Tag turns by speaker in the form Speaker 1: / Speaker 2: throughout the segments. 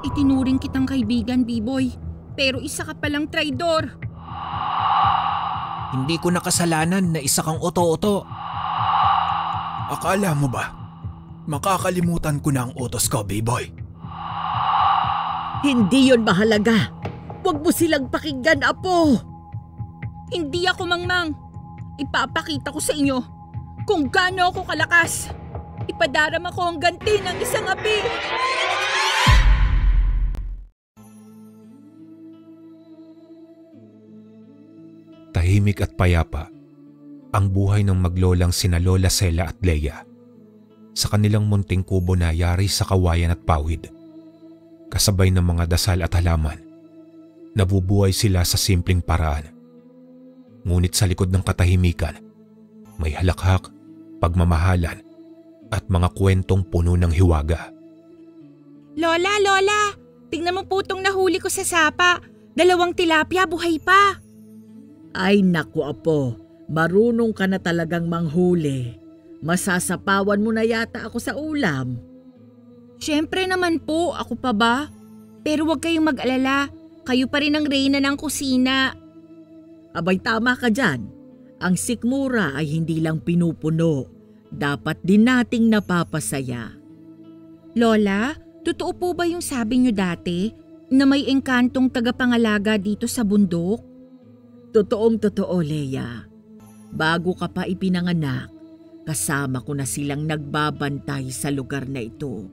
Speaker 1: Itinuring kitang kaibigan, B-boy. Pero isa ka palang traidor.
Speaker 2: Hindi ko nakasalanan na isa kang oto-oto.
Speaker 3: Akala mo ba makakalimutan ko na ang utos ko, B-boy?
Speaker 4: Hindi yon mahalaga. Huwag mo silang pakinggan, Apo.
Speaker 1: Hindi ako mangmang. Ipapakita ko sa inyo kung gaano ako kalakas. Ipadarama ko ang ganti ng isang api.
Speaker 2: Tahimik at payapa ang buhay ng maglolang sina Lola Sela at Leia sa kanilang munting kubo na yari sa kawayan at pawid. Kasabay ng mga dasal at halaman, nabubuhay sila sa simpleng paraan. Ngunit sa likod ng katahimikan, may halakhak, pagmamahalan at mga kwentong puno ng hiwaga.
Speaker 1: Lola! Tingnan mo po itong nahuli ko sa sapa. 2 tilapia, buhay pa.
Speaker 4: Ay naku, Apo. Marunong ka na talagang manghuli. Masasapawan mo na yata ako sa ulam.
Speaker 1: Siyempre naman po, ako pa ba? Pero huwag kayong mag-alala. Kayo pa rin ang reyna ng kusina.
Speaker 4: Abay, tama ka dyan. Ang sikmura ay hindi lang pinupuno. Dapat din nating napapasaya.
Speaker 1: Lola, totoo po ba yung sabi niyo dati na may engkantong tagapangalaga dito sa bundok?
Speaker 4: Totoong-totoo, Leia. Bago ka pa ipinanganak, kasama ko na silang nagbabantay sa lugar na ito.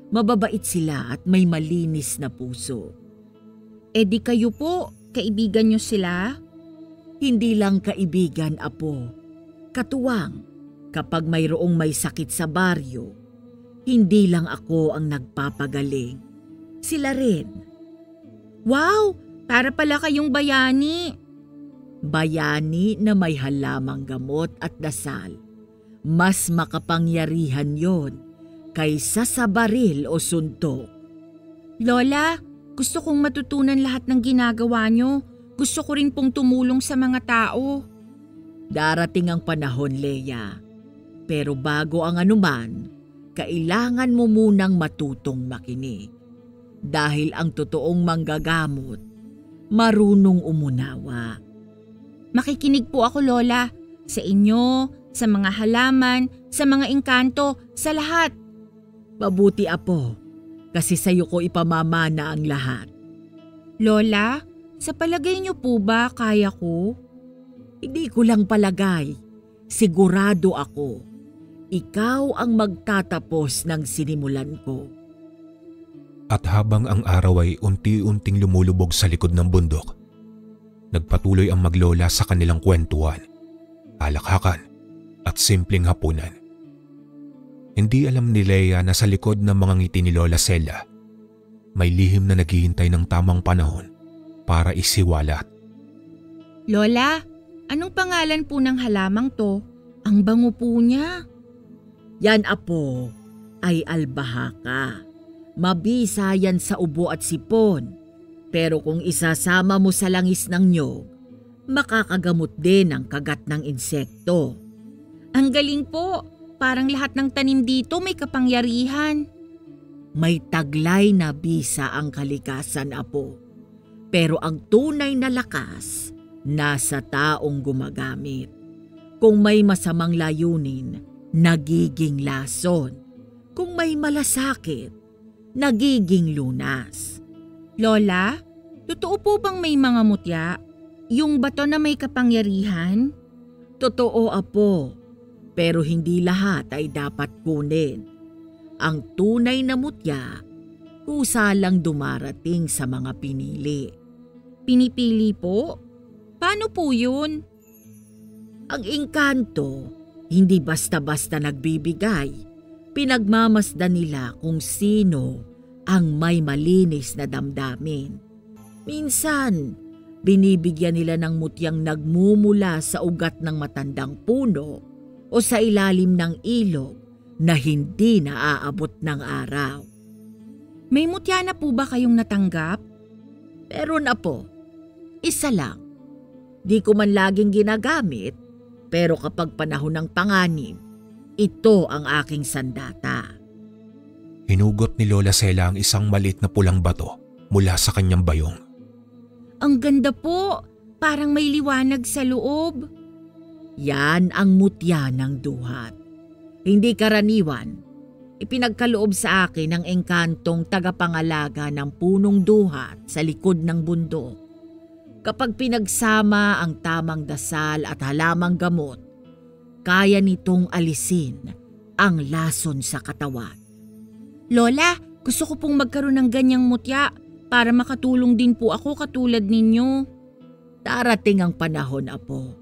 Speaker 4: Mababait sila at may malinis na puso.
Speaker 1: E di kayo po, kaibigan niyo sila?
Speaker 4: Hindi lang kaibigan, Apo. Katuwang, kapag mayroong may sakit sa baryo, hindi lang ako ang nagpapagaling. Sila rin.
Speaker 1: Wow! Para pala kayong bayani.
Speaker 4: Bayani na may halamang gamot at dasal. Mas makapangyarihan yon kaysa sa baril o suntok.
Speaker 1: Lola, gusto kong matutunan lahat ng ginagawa niyo. Gusto ko rin pong tumulong sa mga tao.
Speaker 4: Darating ang panahon, Leia. Pero bago ang anuman, kailangan mo munang matutong makinig. Dahil ang totoong manggagamot, marunong umunawa.
Speaker 1: Makikinig po ako, Lola. Sa inyo, sa mga halaman, sa mga engkanto, sa lahat.
Speaker 4: Mabuti, Apo, kasi sa'yo ko ipamamana ang lahat.
Speaker 1: Lola, sa palagay niyo po ba kaya ko?
Speaker 4: Hindi ko lang palagay. Sigurado ako. Ikaw ang magtatapos ng sinimulan ko.
Speaker 2: At habang ang araw ay unti-unting lumulubog sa likod ng bundok, nagpatuloy ang maglola sa kanilang kwentuhan, halakhakan at simpleng hapunan. Hindi alam ni Leia na sa likod ng mga ngiti ni Lola Sela, may lihim na naghihintay ng tamang panahon para isiwalat.
Speaker 1: Lola, anong pangalan po ng halamang to? Ang bango po niya.
Speaker 4: Yan, Apo, ay albahaka. Mabisa yan sa ubo at sipon. Pero kung isasama mo sa langis ng nyog, makakagamot din ang kagat ng insekto.
Speaker 1: Ang galing po. Parang lahat ng tanim dito may kapangyarihan.
Speaker 4: May taglay na bisa ang kalikasan, Apo. Pero ang tunay na lakas, nasa taong gumagamit. Kung may masamang layunin, nagiging lason. Kung may malasakit, nagiging lunas.
Speaker 1: Lola, totoo po bang may mga mutya? Yung bato na may kapangyarihan?
Speaker 4: Totoo, Apo. Pero hindi lahat ay dapat kunin. Ang tunay na mutya, kusa lang dumarating sa mga pinili.
Speaker 1: Pinipili po? Paano po yun?
Speaker 4: Ang engkanto, hindi basta-basta nagbibigay. Pinagmamasdan nila kung sino ang may malinis na damdamin. Minsan, binibigyan nila ng mutyang nagmumula sa ugat ng matandang puno o sa ilalim ng ilog na hindi naaabot ng araw.
Speaker 1: May mutya na po ba kayong natanggap?
Speaker 4: Meron, Apo. Isa lang. Di ko man laging ginagamit, pero kapag panahon ng panganib, ito ang aking sandata.
Speaker 2: Hinugot ni Lola Sela ang isang maliit na pulang bato mula sa kanyang bayong.
Speaker 1: Ang ganda po, parang may liwanag sa loob.
Speaker 4: Yan ang mutya ng duhat. Hindi karaniwan. Ipinagkaloob sa akin ang engkantong tagapangalaga ng punong duhat sa likod ng bundok. Kapag pinagsama ang tamang dasal at halamang gamot, kaya nitong alisin ang lason sa katawan.
Speaker 1: Lola, gusto ko pong magkaroon ng ganyang mutya para makatulong din po ako katulad ninyo.
Speaker 4: Darating ang panahon, apo.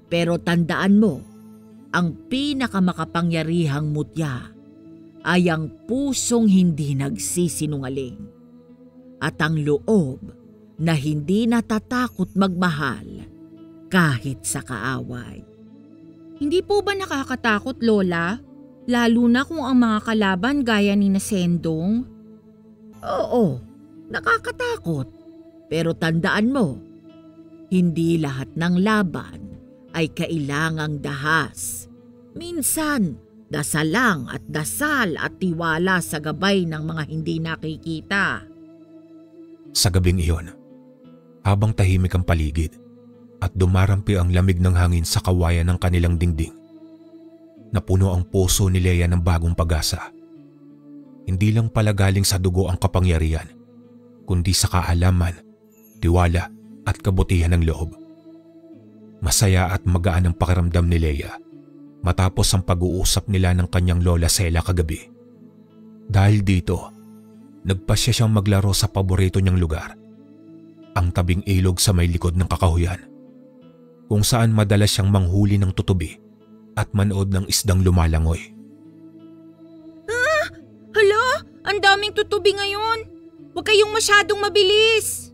Speaker 4: Pero tandaan mo, ang pinakamakapangyarihang mutya ay ang pusong hindi nagsisinungaling at ang loob na hindi natatakot magmahal kahit sa kaaway.
Speaker 1: Hindi po ba nakakatakot, Lola? Lalo na kung ang mga kalaban gaya ni Sendong?
Speaker 4: Oo, nakakatakot. Pero tandaan mo, hindi lahat ng laban ay kailangang dahas. Minsan, dasal lang at dasal at tiwala sa gabay ng mga hindi nakikita.
Speaker 2: Sa gabing iyon, habang tahimik ang paligid at dumarampi ang lamig ng hangin sa kawayan ng kanilang dingding, napuno ang puso ni Leia ng bagong pag-asa. Hindi lang pala galing sa dugo ang kapangyarihan, kundi sa kaalaman, tiwala at kabutihan ng loob. Masaya at magaan ang pakiramdam ni Leia matapos ang pag-uusap nila ng kanyang Lola Sela kagabi. Dahil dito, nagpasya siyang maglaro sa paborito niyang lugar, ang tabing ilog sa may likod ng kakahuyan, kung saan madalas siyang manghuli ng tutubi at manood ng isdang lumalangoy.
Speaker 1: Hala, ang daming tutubi ngayon. Huwag kayong masyadong mabilis.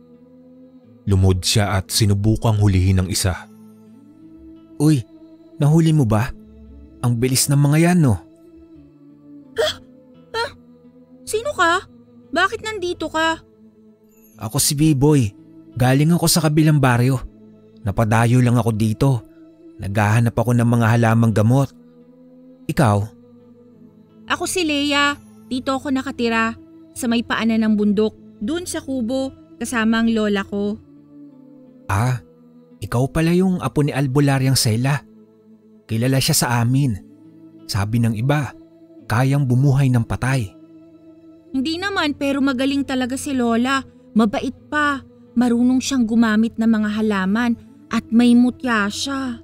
Speaker 2: Lumod siya at sinubukang hulihin ng isa.
Speaker 3: Uy, nahuli mo ba? Ang bilis ng mga yan, no?
Speaker 1: Sino ka? Bakit nandito ka?
Speaker 3: Ako si B-Boy. Galing ako sa kabilang baryo. Napadayo lang ako dito. Naghahanap ako ng mga halamang gamot. Ikaw?
Speaker 1: Ako si Leia. Dito ako nakatira. Sa may paanan ng bundok. Doon sa kubo. Kasama ang lola ko.
Speaker 3: Ah, ikaw pala yung apo ni Albularyang Sela. Kilala siya sa amin. Sabi ng iba, kayang bumuhay ng patay.
Speaker 1: Hindi naman, pero magaling talaga si Lola. Mabait pa. Marunong siyang gumamit ng mga halaman at may mutya siya.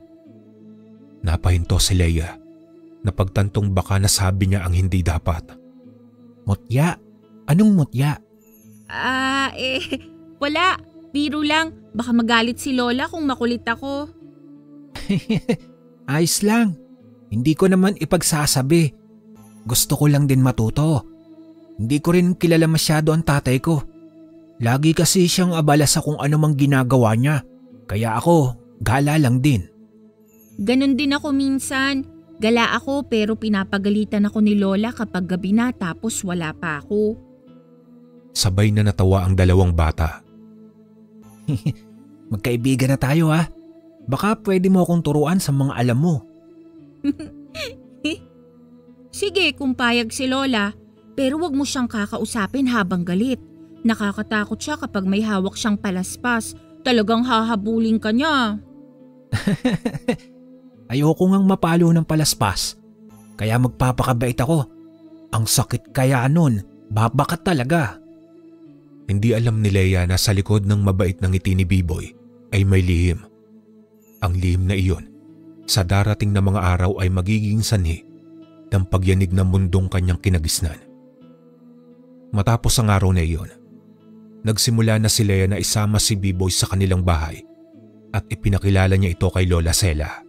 Speaker 2: Napahinto si Leia. Napagtantong baka nasabi niya ang hindi dapat.
Speaker 3: Mutya? Anong mutya?
Speaker 1: Wala. Biro lang. Baka magalit si Lola kung makulit ako.
Speaker 3: Ayos lang. Hindi ko naman ipagsasabi. Gusto ko lang din matuto. Hindi ko rin kilala masyado ang tatay ko. Lagi kasi siyang abala sa kung ano mang ginagawa niya. Kaya ako, gala lang din.
Speaker 1: Ganon din ako minsan. Gala ako pero pinapagalitan ako ni Lola kapag gabi na tapos wala pa ako.
Speaker 2: Sabay na natawa ang dalawang bata.
Speaker 3: Magkaibigan na tayo ha. Baka pwede mo akong turuan sa mga alam mo.
Speaker 1: Sige kung payag si Lola, pero wag mo siyang kakausapin habang galit. Nakakatakot siya kapag may hawak siyang palaspas. Talagang hahabulin ka niya.
Speaker 3: Ayoko ngang mapalo ng palaspas. Kaya magpapakabait ako. Ang sakit kaya nun, babakat talaga.
Speaker 2: Hindi alam ni Leia na sa likod ng mabait ng ngiti ni B-Boy ay may lihim. Ang lihim na iyon, sa darating na mga araw ay magiging sanhi ng pagyanig ng mundong kanyang kinagisnan. Matapos ang araw na iyon, nagsimula na si Leia na isama si B-Boy sa kanilang bahay at ipinakilala niya ito kay Lola Sela.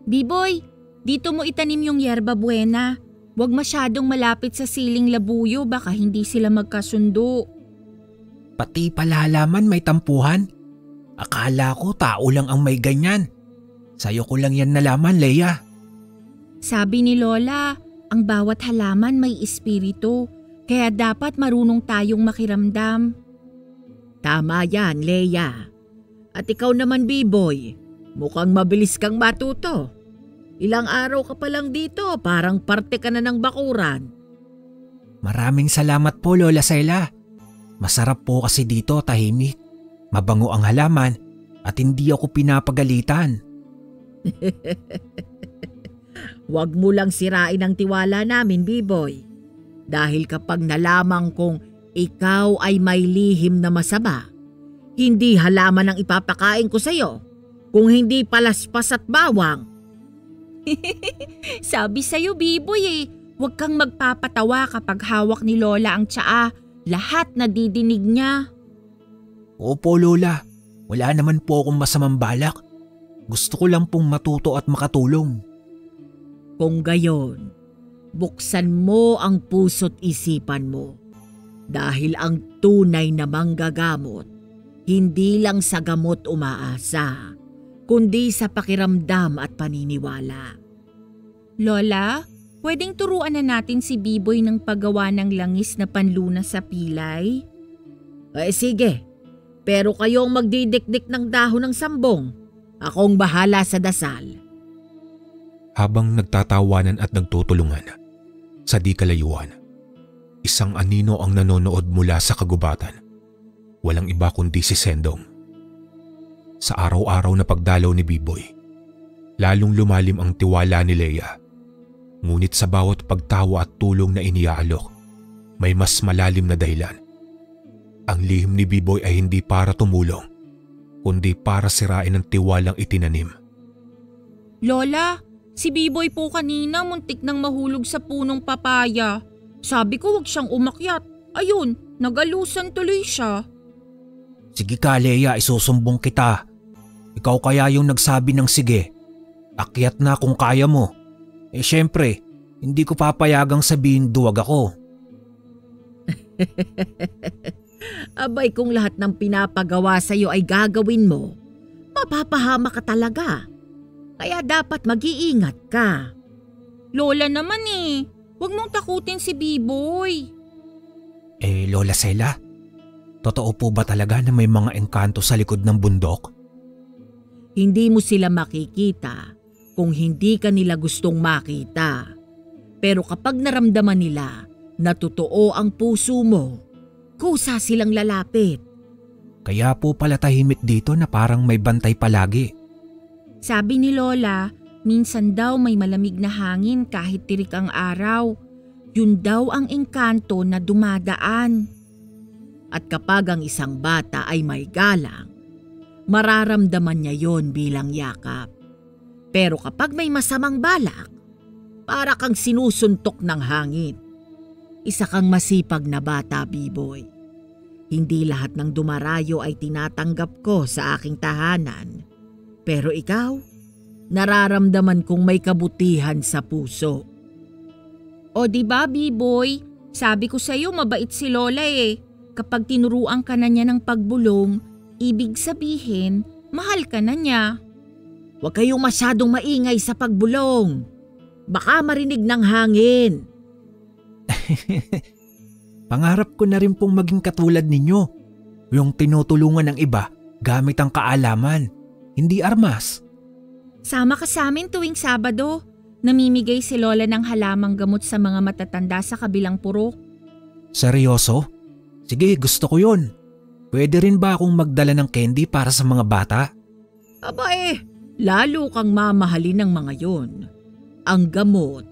Speaker 1: B-Boy, dito mo itanim yung yerba buena. Huwag masyadong malapit sa siling labuyo, baka hindi sila magkasundo.
Speaker 3: Pati pala halaman may tampuhan. Akala ko tao lang ang may ganyan. Sa'yo ko lang yan nalaman, Leia.
Speaker 1: Sabi ni Lola, ang bawat halaman may espiritu, kaya dapat marunong tayong makiramdam.
Speaker 4: Tama yan, Leia. At ikaw naman, B-Boy, mukhang mabilis kang matuto. Ilang araw ka pa lang dito, parang parte ka na ng bakuran.
Speaker 3: Maraming salamat po, Lola Sela. Masarap po kasi dito, tahimik. Mabango ang halaman at hindi ako pinapagalitan.
Speaker 4: Huwag mo lang sirain ang tiwala namin, B-Boy. Dahil kapag nalaman kong ikaw ay may lihim na masama, hindi halaman ang ipapakain ko sa'yo, kung hindi palaspas at bawang.
Speaker 1: Sabi sa'yo, B-Boy huwag kang magpapatawa kapag hawak ni Lola ang tsaa. Lahat nadidinig niya.
Speaker 3: Opo, Lola. Wala naman po akong masamang balak. Gusto ko lang pong matuto at makatulong.
Speaker 4: Kung gayon, buksan mo ang puso't isipan mo. Dahil ang tunay na manggagamot, hindi lang sa gamot umaasa, kundi sa pakiramdam at paniniwala.
Speaker 1: Lola, pwedeng turuan na natin si B-Boy ng paggawa ng langis na panlunas sa pilay?
Speaker 4: Sige, pero kayong magdidikdik ng dahon ng sambong. Akong bahala sa dasal.
Speaker 2: Habang nagtatawanan at nagtutulungan, sa di kalayuan, isang anino ang nanonood mula sa kagubatan. Walang iba kundi si Sendong. Sa araw-araw na pagdalaw ni B-Boy, lalong lumalim ang tiwala ni Leia. Ngunit sa bawat pagtawa at tulong na iniaalok, may mas malalim na dahilan. Ang lihim ni B-Boy ay hindi para tumulong, kundi para sirain ang tiwalang itinanim.
Speaker 1: Lola, si B-Boy po kanina muntik nang mahulog sa punong papaya. Sabi ko wag siyang umakyat. Ayun, nagalusan tuloy siya.
Speaker 3: Sige ka, Leia, isusumbong kita. Ikaw kaya yung nagsabi ng sige. Akyat na kung kaya mo. Syempre, hindi ko papayagang sabihin duwag ako.
Speaker 4: Abay, kung lahat ng pinapagawa sa'yo ay gagawin mo, mapapahama ka talaga. Kaya dapat mag-iingat ka.
Speaker 1: Lola naman huwag mong takutin si B-Boy.
Speaker 3: Lola Sela, totoo po ba talaga na may mga engkanto sa likod ng bundok?
Speaker 4: Hindi mo sila makikita kung hindi ka nila gustong makita. Pero kapag naramdaman nila na totoo ang puso mo, kusa silang lalapit.
Speaker 3: Kaya po pala tahimik dito na parang may bantay palagi.
Speaker 1: Sabi ni Lola, minsan daw may malamig na hangin kahit tirik ang araw. Yun daw ang engkanto na dumadaan.
Speaker 4: At kapag ang isang bata ay may galang, mararamdaman niya yon bilang yakap. Pero kapag may masamang balak, para kang sinusuntok ng hangin. Isa kang masipag na bata, B-Boy. Hindi lahat ng dumarayo ay tinatanggap ko sa aking tahanan. Pero ikaw, nararamdaman kong may kabutihan sa puso.
Speaker 1: O diba, B-Boy? Sabi ko sa'yo mabait si Lola Kapag tinuruan ka na niya ng pagbulong, ibig sabihin, mahal ka na niya.
Speaker 4: Huwag kayong masyadong maingay sa pagbulong. Baka marinig ng hangin.
Speaker 3: Pangarap ko na rin pong maging katulad ninyo. Yung tinutulungan ng iba gamit ang kaalaman, hindi armas.
Speaker 1: Sama ka sa amin tuwing Sabado. Namimigay si Lola ng halamang gamot sa mga matatanda sa kabilang purok.
Speaker 3: Seryoso? Sige, gusto ko yun. Pwede rin ba akong magdala ng candy para sa mga bata?
Speaker 4: Aba lalo kang mamahalin ng mga yon. Ang gamot,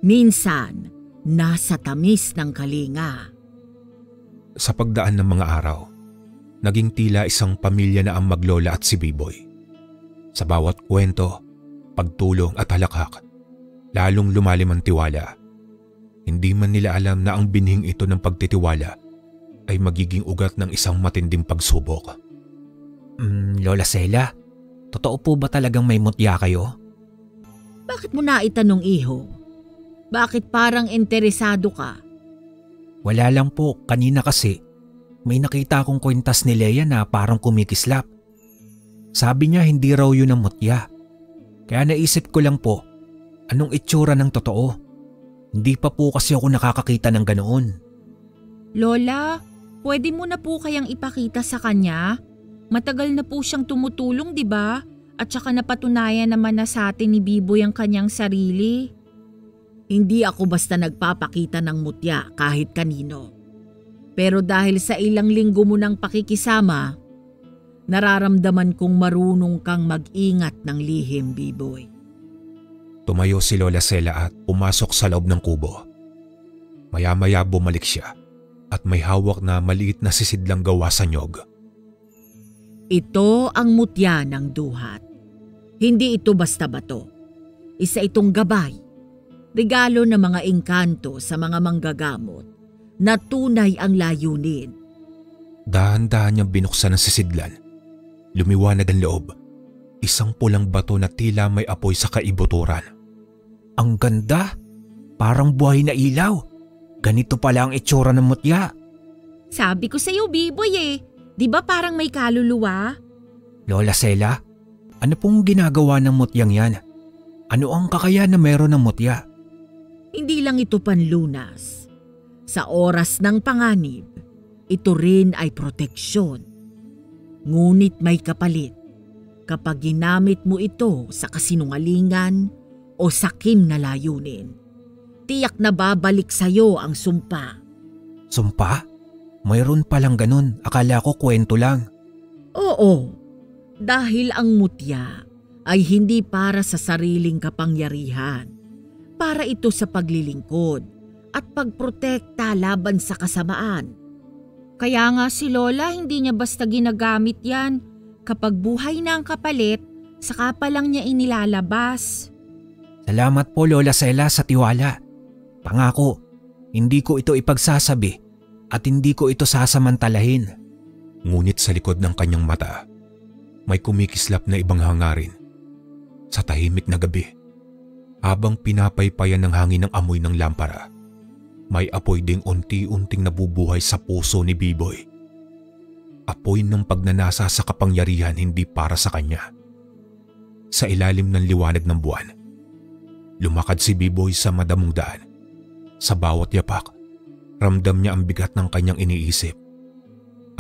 Speaker 4: minsan, nasa tamis ng kalinga.
Speaker 2: Sa pagdaan ng mga araw, naging tila isang pamilya na ang maglola at si B-Boy. Sa bawat kwento, pagtulong at halakhak, lalong lumalim ang tiwala. Hindi man nila alam na ang binhing ito ng pagtitiwala ay magiging ugat ng isang matinding pagsubok.
Speaker 3: Lola Sela, totoo po ba talagang may mutya kayo?
Speaker 4: Bakit mo naitanong, iho? Bakit parang interesado ka?
Speaker 3: Wala lang po, kanina kasi may nakita akong kwintas ni Leia na parang kumikislap. Sabi niya hindi raw yun ang mutya. Kaya naisip ko lang po, anong itsura ng totoo? Hindi pa po kasi ako nakakakita ng ganoon.
Speaker 1: Lola, pwede mo na po kayang ipakita sa kanya? Matagal na po siyang tumutulong, di ba? At saka napatunayan naman na sa atin ni B-Boy ang kanyang sarili.
Speaker 4: Hindi ako basta nagpapakita ng mutya kahit kanino. Pero dahil sa ilang linggo mo ng pakikisama, nararamdaman kong marunong kang mag-ingat ng lihim, B-boy.
Speaker 2: Tumayo si Lola Sela at pumasok sa loob ng kubo. Maya-maya bumalik siya at may hawak na maliit na sisidlang gawa sa nyog.
Speaker 4: Ito ang mutya ng duhat. Hindi ito basta bato. Isa itong gabay. Regalo ng mga engkanto sa mga manggagamot na tunay ang layunin.
Speaker 2: Dahan-dahan niyang binuksan ang sisidlan. Lumiwanag ang loob. Isang pulang bato na tila may apoy sa kaibuturan.
Speaker 3: Ang ganda! Parang buhay na ilaw. Ganito pala ang itsura ng mutya.
Speaker 1: Sabi ko sa'yo, B-boy eh. Di ba parang may kaluluwa?
Speaker 3: Lola Sela, ano pong ginagawa ng mutyang yan? Ano ang kakayahan na meron ng mutya?
Speaker 4: Hindi lang ito panlunas. Sa oras ng panganib, ito rin ay proteksyon. Ngunit may kapalit kapag ginamit mo ito sa kasinungalingan o sakim na layunin. Tiyak na babalik sa'yo ang sumpa.
Speaker 3: Sumpa? Mayroon palang ganun. Akala ko kwento lang.
Speaker 4: Oo, dahil ang mutya ay hindi para sa sariling kapangyarihan. Para ito sa paglilingkod at pagprotekta laban sa kasamaan.
Speaker 1: Kaya nga si Lola hindi niya basta ginagamit yan. Kapag buhay na ang kapalit, saka pa lang niya inilalabas.
Speaker 3: Salamat po Lola Sela sa tiwala. Pangako, hindi ko ito ipagsasabi at hindi ko ito sasamantalahin.
Speaker 2: Ngunit sa likod ng kanyang mata, may kumikislap na ibang hangarin. Sa tahimik na gabi, habang pinapaypayan ng hangin ng amoy ng lampara, may apoy ding unti-unting nabubuhay sa puso ni B-boy. Apoy ng pagnanasa sa kapangyarihan hindi para sa kanya. Sa ilalim ng liwanag ng buwan, lumakad si B-boy sa madamong daan. Sa bawat yapak, ramdam niya ang bigat ng kanyang iniisip.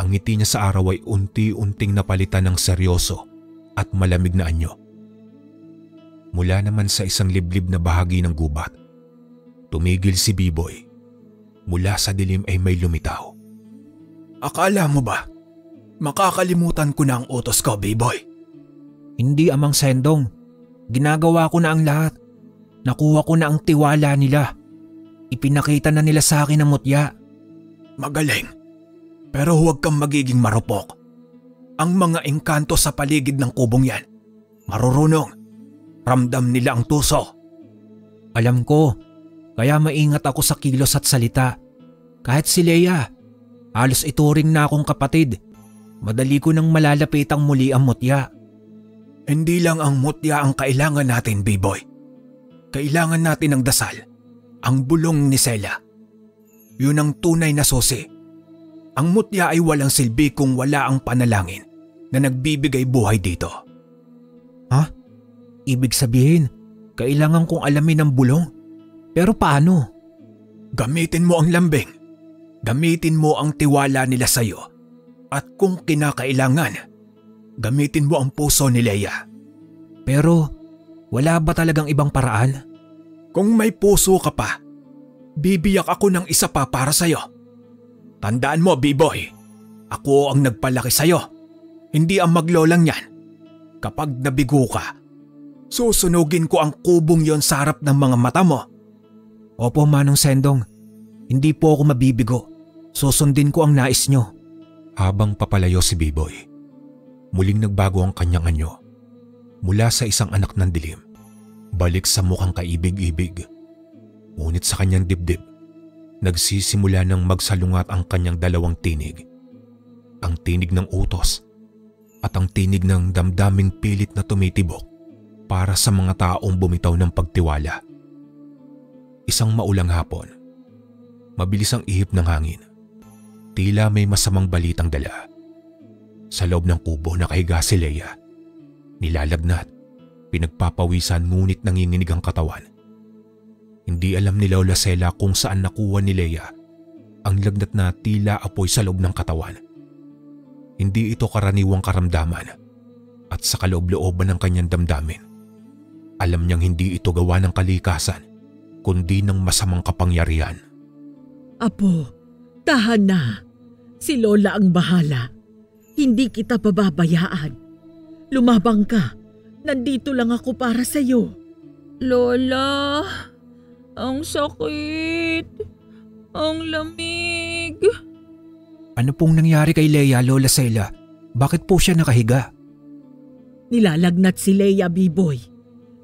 Speaker 2: Ang ngiti niya sa araw ay unti-unting napalitan ng seryoso at malamig na anyo. Mula naman sa isang liblib na bahagi ng gubat, tumigil si B-boy. Mula sa dilim ay may lumitaw.
Speaker 3: Akala mo ba? Makakalimutan ko na ang utos ko, B-boy. Hindi, Amang Sendong. Ginagawa ko na ang lahat. Nakuha ko na ang tiwala nila. Ipinakita na nila sa akin ang mutya. Magaling. Pero huwag kang magiging marupok. Ang mga engkanto sa paligid ng kubong yan, marurunong. Ramdam nila ang tuso. Alam ko, kaya maingat ako sa kilos at salita. Kahit si Leia, halos ituring na akong kapatid. Madali ko nang malalapitang muli ang mutya. Hindi lang ang mutya ang kailangan natin, B-boy. Kailangan natin ng dasal, ang bulong ni Sela. Yun ang tunay na susi. Ang mutya ay walang silbi kung wala ang panalangin na nagbibigay buhay dito. Ha? Ibig sabihin, kailangan kong alamin ang bulong? Pero paano? Gamitin mo ang lambing. Gamitin mo ang tiwala nila sa'yo. At kung kinakailangan, gamitin mo ang puso ni Leia. Pero wala ba talagang ibang paraan? Kung may puso ka pa, bibiyak ako ng isa pa para sa'yo. Tandaan mo, B-boy, ako ang nagpalaki sa'yo, hindi ang maglolang yan. Kapag nabigo ka, susunugin ko ang kubong yon sa harap ng mga mata mo. Opo, Manong Sendong. Hindi po ako mabibigo. Susundin ko ang nais nyo.
Speaker 2: Habang papalayo si B-boy, muling nagbago ang kanyang anyo. Mula sa isang anak ng dilim, balik sa mukhang kaibig-ibig. Ngunit sa kanyang dibdib, nagsisimula ng magsalungat ang kanyang dalawang tinig. Ang tinig ng utos at ang tinig ng damdaming pilit na tumitibok para sa mga taong bumitaw ng pagtiwala. Isang maulang hapon, mabilis ang ihip ng hangin. Tila may masamang balitang dala. Sa loob ng kubo nakahiga si Leia. Nilalagnat, pinagpapawisan ngunit nanginginig ang katawan. Hindi alam ni Lola Sela kung saan nakuha ni Leia ang lagnat na tila apoy sa loob ng katawan. Hindi ito karaniwang karamdaman at sa kaloob-looban ng kanyang damdamin, alam niyang hindi ito gawa ng kalikasan, kundi ng masamang kapangyarihan.
Speaker 4: Apo, tahan na. Si Lola ang bahala. Hindi kita pababayaan. Lumabang ka. Nandito lang ako para sa'yo.
Speaker 1: Lola, ang sakit. Ang lamig.
Speaker 3: Ano pong nangyari kay Leia, Lola Sela? Bakit po siya nakahiga?
Speaker 4: Nilalagnat si Leia, B-boy.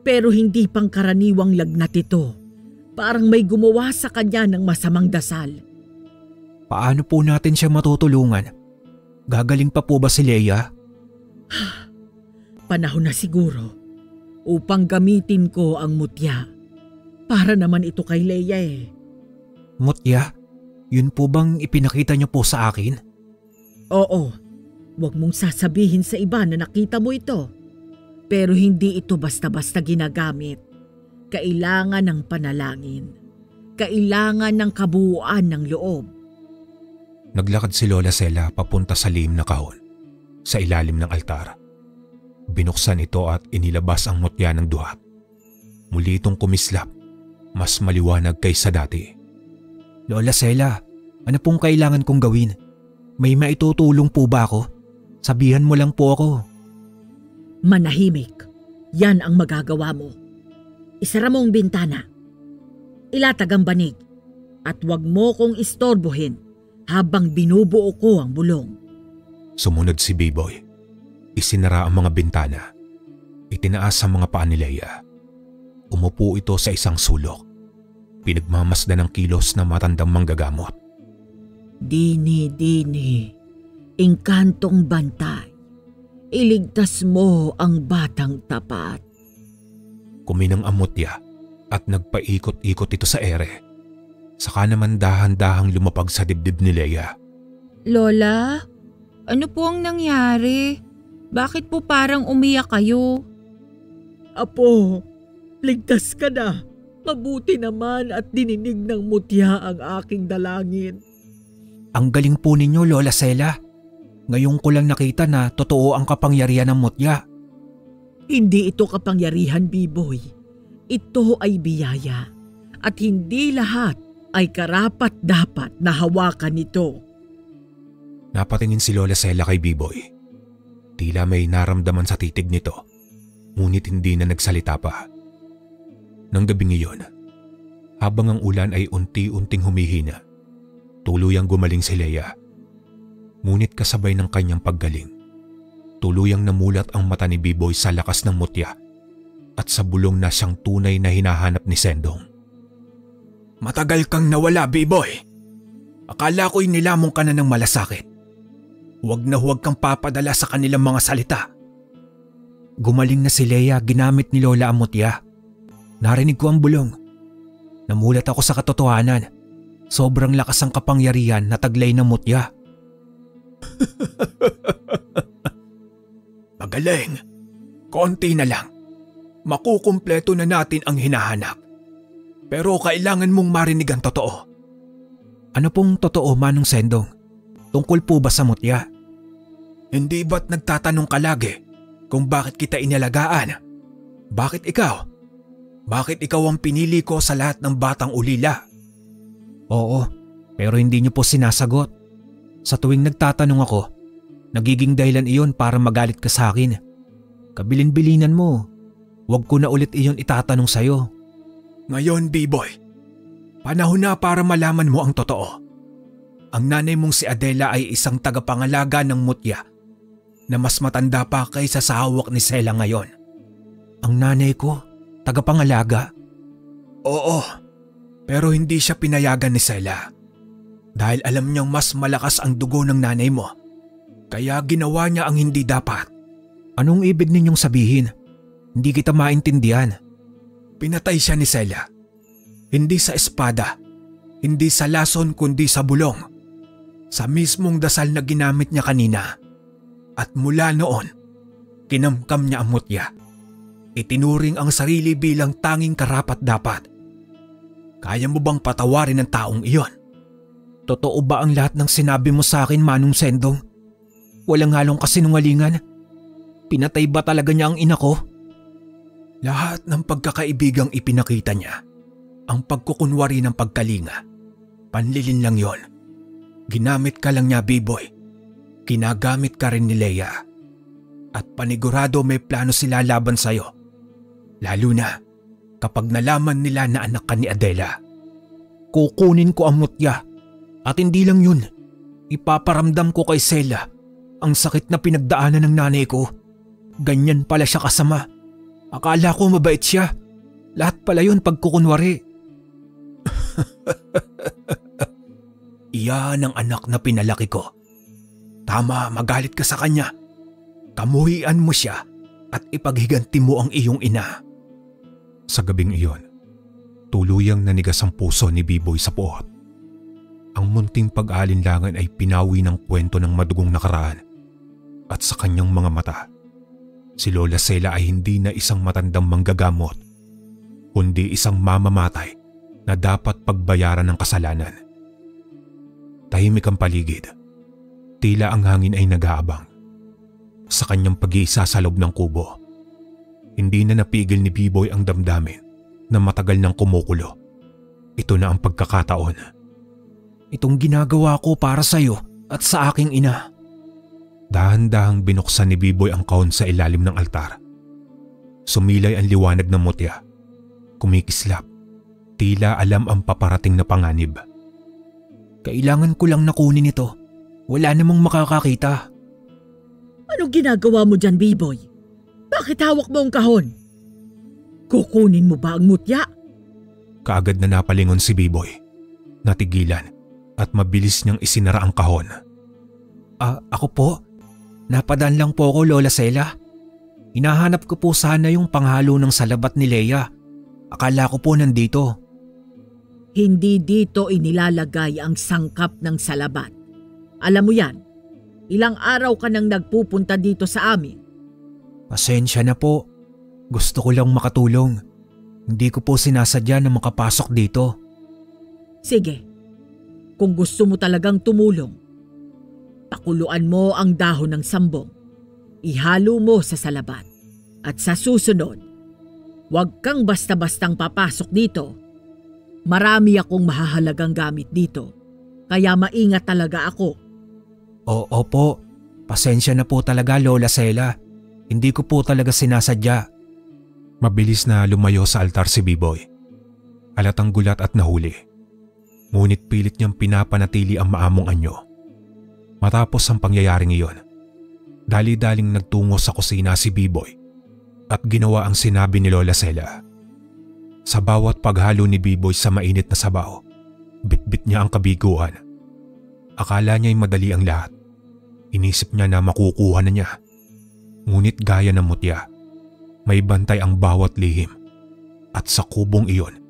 Speaker 4: Pero hindi pangkaraniwang lagnat ito. Parang may gumawa sa kanya ng masamang dasal.
Speaker 3: Paano po natin siya matutulungan? Gagaling pa po ba si Leia?
Speaker 4: Panahon na siguro upang gamitin ko ang mutya. Para naman ito kay Leia eh.
Speaker 3: Mutya? Yun po bang ipinakita niyo po sa akin?
Speaker 4: Oo. Huwag mong sasabihin sa iba na nakita mo ito. Pero hindi ito basta-basta ginagamit. Kailangan ng panalangin. Kailangan ng kabuuan ng loob.
Speaker 2: Naglakad si Lola Sela papunta sa lihim na kahon, sa ilalim ng altar. Binuksan ito at inilabas ang mutya ng duhat. Muli itong kumislap, mas maliwanag kaysa dati.
Speaker 3: Lola Sela, ano pong kailangan kong gawin? May maitutulong po ba ako? Sabihan mo lang po ako.
Speaker 4: Manahimik. Yan ang magagawa mo. Isara mo ang bintana. Ilatag ang banig. At huwag mo kong istorbohin habang binubuo ko ang bulong.
Speaker 2: Sumunod si B-boy. Isinara ang mga bintana. Itinaas ang mga paa ni Leia. Umupo ito sa isang sulok. Pinagmamasdan ng kilos na matandang manggagamot.
Speaker 4: Dini, engkantong bantay. Iligtas mo ang batang tapat.
Speaker 2: Kuminang ang mutya at nagpaikot-ikot ito sa ere. Saka naman dahan-dahang lumapag sa dibdib ni Leia.
Speaker 1: Lola, ano po ang nangyari? Bakit po parang umiyak kayo?
Speaker 4: Apo, ligtas ka na. Mabuti naman at dininig ng mutya ang aking dalangin.
Speaker 3: Ang galing po ninyo, Lola Sela. Ngayon ko lang nakita na totoo ang kapangyarihan ng mutya.
Speaker 4: Hindi ito kapangyarihan, B-boy. Ito ay biyaya. At hindi lahat ay karapat-dapat na hawakan nito.
Speaker 2: Napatingin si Lola Sela kay B-boy. Tila may naramdaman sa titig nito, ngunit hindi na nagsalita pa. Nang gabing iyon, habang ang ulan ay unti-unting humihina, tuluyang gumaling si Leia. Ngunit kasabay ng kanyang paggaling, tuluyang namulat ang mata ni B-boy sa lakas ng mutya at sa bulong na siyang tunay na hinahanap ni Sendong.
Speaker 3: Matagal kang nawala, B-boy. Akala ko'y nilamong ka na ng malasakit. Huwag na huwag kang papadala sa kanilang mga salita. Gumaling na si Leia ginamit ni Lola ang mutya. Narinig ko ang bulong. Namulat ako sa katotohanan. Sobrang lakas ang kapangyarihan na taglay ng mutya. Magaling. Konti na lang. Makukumpleto na natin ang hinahanap. Pero kailangan mong marinig ang totoo. Ano pong totoo, Manong Sendong? Tungkol po ba sa mutya? Hindi ba't nagtatanong ka lagi kung bakit kita inalagaan? Bakit ikaw? Bakit ikaw ang pinili ko sa lahat ng batang ulila? Oo, pero hindi niyo po sinasagot. Sa tuwing nagtatanong ako, nagiging dahilan iyon para magalit ka sa akin. Kabilin-bilinan mo. Huwag ko na ulit iyon itatanong sa'yo. Ngayon, B-boy, panahon na para malaman mo ang totoo. Ang nanay mong si Adela ay isang tagapangalaga ng mutya na mas matanda pa kaysa sa hawak ni Sela ngayon. Ang nanay ko? Tagapangalaga? Oo, pero hindi siya pinayagan ni Sela. Dahil alam niyang mas malakas ang dugo ng nanay mo. Kaya ginawa niya ang hindi dapat. Anong ibig ninyong sabihin? Hindi kita maintindihan. Pinatay siya ni Sela. Hindi sa espada, hindi sa lason kundi sa bulong. Sa mismong dasal na ginamit niya kanina. At mula noon, kinamkam niya ang mutya. Itinuring ang sarili bilang tanging karapat-dapat. Kaya mo bang patawarin ang taong iyon? Totoo ba ang lahat ng sinabi mo sa akin, Manong Sendong? Walang halong kasinungalingan? Pinatay ba talaga niya ang ina ko? Lahat ng pagkakaibigang ipinakita niya Ang pagkukunwari ng pagkalinga, panlilin lang yon. Ginamit ka lang niya, B-boy. Ginagamit ka rin ni Leia. At panigurado may plano sila laban sa'yo. Lalo na kapag nalaman nila na anak ka ni Adela. Kukunin ko ang mutya. At hindi lang yun, ipaparamdam ko kay Sela ang sakit na pinagdaanan ng nanay ko. Ganyan pala siya kasama. Akala ko mabait siya. Lahat pala yun pagkukunwari. Iyan ang anak na pinalaki ko. Tama, magalit ka sa kanya. Kamuhian mo siya at ipaghiganti mo ang iyong ina.
Speaker 2: Sa gabing iyon, tuluyang nanigas ang puso ni B-boy sa puot. Ang munting pag-aalinlangan ay pinawi ng kwento ng madugong nakaraan. At sa kanyang mga mata, si Lola Sela ay hindi na isang matandang manggagamot, kundi isang mamamatay na dapat pagbayaran ng kasalanan. Tahimik ang paligid. Tila ang hangin ay nag-aabang. Sa kanyang pag-iisa sa loob ng kubo, hindi na napigil ni B-boy ang damdamin na matagal nang kumukulo. Ito na ang pagkakataon.
Speaker 3: Itong ginagawa ko para sa'yo at sa aking ina.
Speaker 2: Dahan-dahang binuksan ni B-boy ang kahon sa ilalim ng altar. Sumilay ang liwanag ng mutya. Kumikislap. Tila alam ang paparating na panganib.
Speaker 3: Kailangan ko lang nakunin ito. Wala namang makakakita.
Speaker 4: Anong ginagawa mo dyan, B-boy? Bakit hawak mo ang kahon? Kukunin mo ba ang mutya?
Speaker 2: Kaagad na napalingon si B-boy. Natigilan at mabilis niyang isinara ang kahon.
Speaker 3: Ako po? Napadaan lang po ako, Lola Sela. Hinahanap ko po sana yung panghalo ng salabat ni Leia. Akala ko po nandito.
Speaker 4: Hindi dito inilalagay ang sangkap ng salabat. Alam mo yan, ilang araw ka nang nagpupunta dito sa amin.
Speaker 3: Pasensya na po. Gusto ko lang makatulong. Hindi ko po sinasadya na makapasok dito.
Speaker 4: Sige, kung gusto mo talagang tumulong, pakuluan mo ang dahon ng sambong. Ihalo mo sa salabat. At sa susunod, huwag kang basta-bastang papasok dito. Marami akong mahahalagang gamit dito, kaya maingat talaga ako.
Speaker 3: Opo, pasensya na po talaga, Lola Sela. Hindi ko po talaga sinasadya.
Speaker 2: Mabilis na lumayo sa altar si B-boy. Halatang gulat at nahuli. Ngunit pilit niyang pinapanatili ang maamong anyo. Matapos ang pangyayaring iyon, dali-daling nagtungo sa kusina si B-boy at ginawa ang sinabi ni Lola Sela. Sa bawat paghalo ni B-boy sa mainit na sabaw, bitbit niya ang kabiguan. Akala niya'y madali ang lahat. Inisip niya na makukuha na niya. Ngunit gaya ng mutya, may bantay ang bawat lihim. At sa kubong iyon,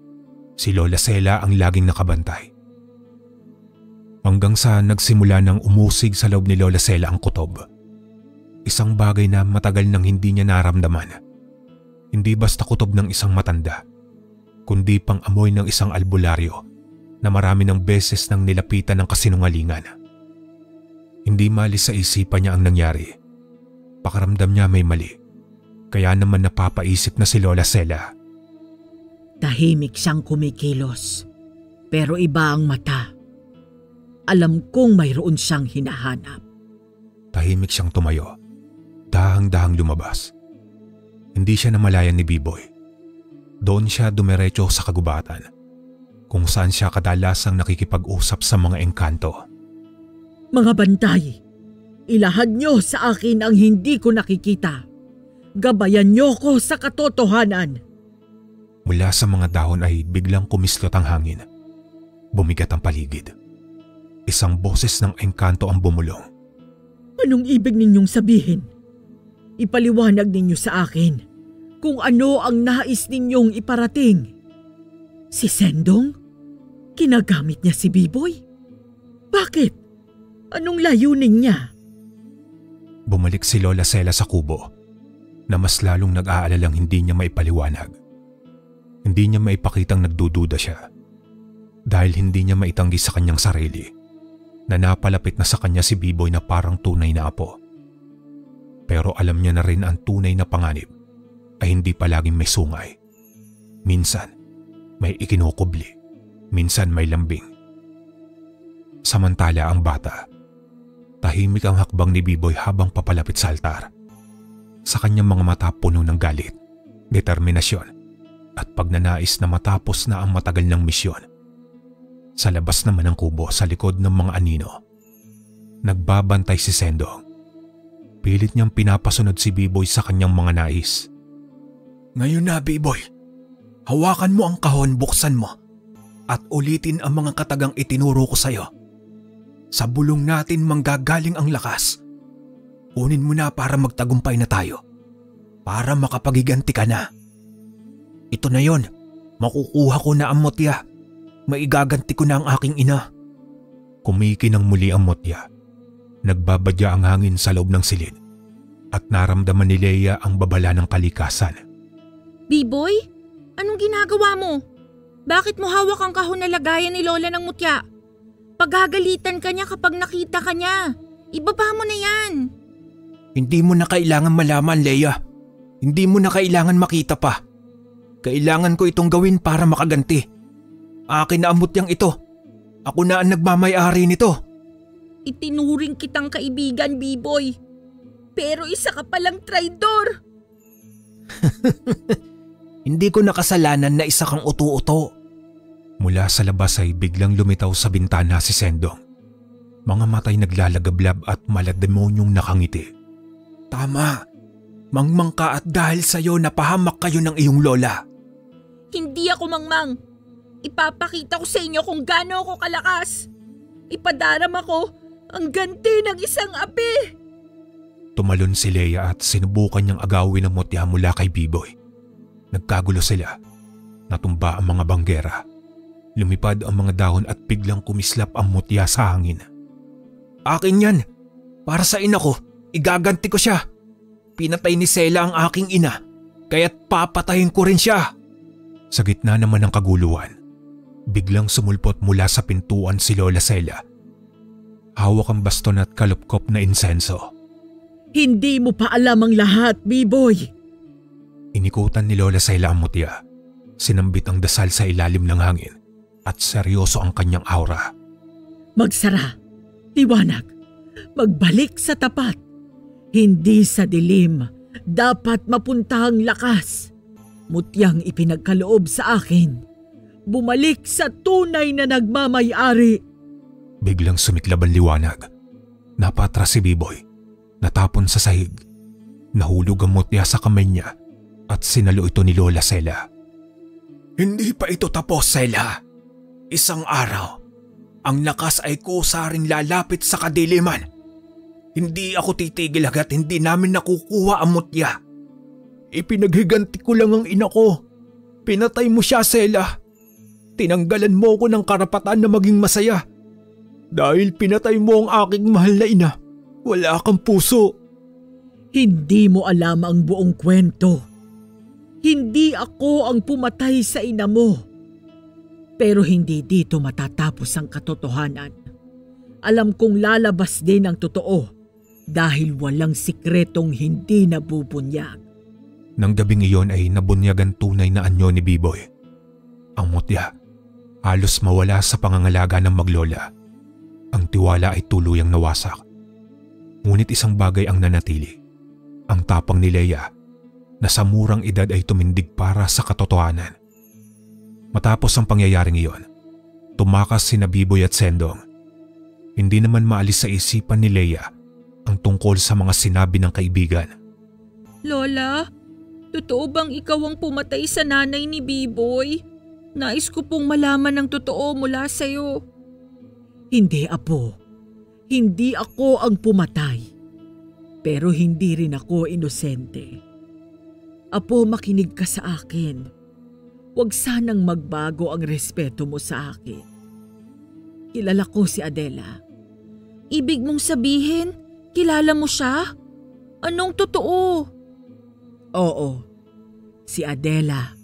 Speaker 2: si Lola Sela ang laging nakabantay. Hanggang sa nagsimula ng umusig sa loob ni Lola Sela ang kutob. Isang bagay na matagal nang hindi niya naramdaman. Hindi basta kutob ng isang matanda, kundi pang amoy ng isang albularyo na marami ng beses nang nilapitan ng kasinungalingan. Hindi malis sa isipan niya ang nangyari. Pakaramdam niya may mali. Kaya naman napapaisip na si Lola Sela.
Speaker 4: Tahimik siyang kumikilos, pero iba ang mata. Alam kong mayroon siyang hinahanap.
Speaker 2: Tahimik siyang tumayo. Dahang-dahang lumabas. Hindi siya namalayan ni B-boy. Doon siya dumiretso sa kagubatan, kung saan siya kadalasang nakikipag-usap sa mga engkanto.
Speaker 4: Mga bantay, ilahad niyo sa akin ang hindi ko nakikita. Gabayan niyo ko sa katotohanan.
Speaker 2: Mula sa mga dahon ay biglang kumislot ang hangin. Bumigat ang paligid. Isang boses ng engkanto ang bumulong.
Speaker 4: Anong ibig ninyong sabihin? Ipaliwanag ninyo sa akin kung ano ang nais ninyong iparating. Si Sendong? Kinagamit niya si B-boy? Bakit? Anong layunin niya?
Speaker 2: Bumalik si Lola Sela sa kubo na mas lalong nag-aalalang hindi niya maipaliwanag. Hindi niya maipakitang nagdududa siya dahil hindi niya maitanggi sa kanyang sarili na napalapit na sa kanya si B-boy na parang tunay na apo. Pero alam niya na rin ang tunay na panganib ay hindi palaging may sungay. Minsan, May ikinukubli, minsan may lambing. Samantala ang bata, tahimik ang hakbang ni Biboy habang papalapit sa altar. Sa kanyang mga mata puno ng galit, determinasyon at pagnanais na matapos na ang matagal ng misyon. Sa labas naman ng kubo sa likod ng mga anino, nagbabantay si Sendong. Pilit niyang pinapasunod si Biboy sa kanyang mga nais.
Speaker 3: Ngayon na, Biboy. Hawakan mo ang kahon, buksan mo at ulitin ang mga katagang itinuro ko sa'yo. Sa bulong natin manggagaling ang lakas. Kunin mo na para magtagumpay na tayo. Para makapagiganti ka na. Ito na yon. Makukuha ko na ang mutya. Maigaganti ko na ang aking ina.
Speaker 2: Kumikinang muli ang mutya. Nagbabadya ang hangin sa loob ng silid at naramdaman ni Leia ang babala ng kalikasan.
Speaker 1: Biboy, anong ginagawa mo? Bakit mo hawak ang kahon na lagayan ni Lola ng mutya? Paggagalitan ka niya kapag nakita ka niya. Ibaba mo na yan.
Speaker 3: Hindi mo na kailangan malaman, Leia. Hindi mo na kailangan makita pa. Kailangan ko itong gawin para makaganti. Akin na ang mutyang ito. Ako na ang nagmamay-ari nito.
Speaker 1: Itinuring kitang kaibigan, Biboy. Pero isa ka palang traidor.
Speaker 3: Hindi ko nakasalanan na isa kang uto-uto.
Speaker 2: Mula sa labas ay biglang lumitaw sa bintana si Sendong. Mga matay naglalagablab at malademonyong nakangiti.
Speaker 3: Tama. Mangmang ka at dahil sa'yo napahamak kayo ng iyong lola.
Speaker 1: Hindi ako mangmang. Ipapakita ko sa inyo kung gaano ako kalakas. Ipadaram ako ang ganti ng isang api.
Speaker 2: Tumalon si Leia at sinubukan niyang agawin ang mutya mula kay Biboy. Nagkagulo sila. Natumba ang mga banggera. Lumipad ang mga dahon at biglang kumislap ang mutya sa hangin.
Speaker 3: Akin yan. Para sa ina ko. Igaganti ko siya. Pinatay ni Sela ang aking ina. Kaya't papatayin ko rin siya.
Speaker 2: Sa gitna naman ng kaguluhan, biglang sumulpot mula sa pintuan si Lola Sela. Hawak ang baston at kalupkop na insenso.
Speaker 4: Hindi mo pa alam ang lahat, Biboy.
Speaker 2: Inikutan ni Lola Sela ang mutya. Sinambit ang dasal sa ilalim ng hangin at seryoso ang kanyang aura.
Speaker 4: Magsara, liwanag, magbalik sa tapat. Hindi sa dilim, dapat mapunta ang lakas. Mutyang ipinagkaloob sa akin. Bumalik sa tunay na nagmamay-ari.
Speaker 2: Biglang sumiklab ang liwanag. Napatras si Biboy. Natapon sa sahig. Nahulog ang mutya sa kamay niya at sinalo ito ni Lola Sela.
Speaker 3: Hindi pa ito tapos, Sela. Isang araw, ang lakas ay kusaring lalapit sa kadiliman. Hindi ako titigil hanggat hindi namin nakukuha ang mutya. Ipinaghiganti ko lang ang ina ko. Pinatay mo siya, Sela. Tinanggalan mo ko ng karapatan na maging masaya. Dahil pinatay mo ang aking mahal na ina, wala kang puso.
Speaker 4: Hindi mo alam ang buong kwento. Hindi ako ang pumatay sa ina mo. Pero hindi dito matatapos ang katotohanan. Alam kong lalabas din ang totoo dahil walang sikretong hindi nabubunyag.
Speaker 2: Nang gabing iyon ay nabunyagan tunay na anyo ni Biboy. Ang mutya, halos mawala sa pangangalaga ng maglola. Ang tiwala ay tuluyang nawasak. Ngunit isang bagay ang nanatili. Ang tapang ni Leia na sa murang edad ay tumindig para sa katotohanan. Matapos ang pangyayaring iyon, tumakas sina Biboy at Sendong. Hindi naman maalis sa isipan ni Leia ang tungkol sa mga sinabi ng kaibigan.
Speaker 1: Lola, totoo bang ikaw ang pumatay sa nanay ni Biboy? Nais ko pong malaman ang totoo mula sa'yo.
Speaker 4: Hindi, Apo. Hindi ako ang pumatay. Pero hindi rin ako inosente. Apo, makinig ka sa akin. Huwag sanang magbago ang respeto mo sa akin. Kilala ko si Adela.
Speaker 1: Ibig mong sabihin, kilala mo siya? Anong totoo?
Speaker 4: Oo, si Adela,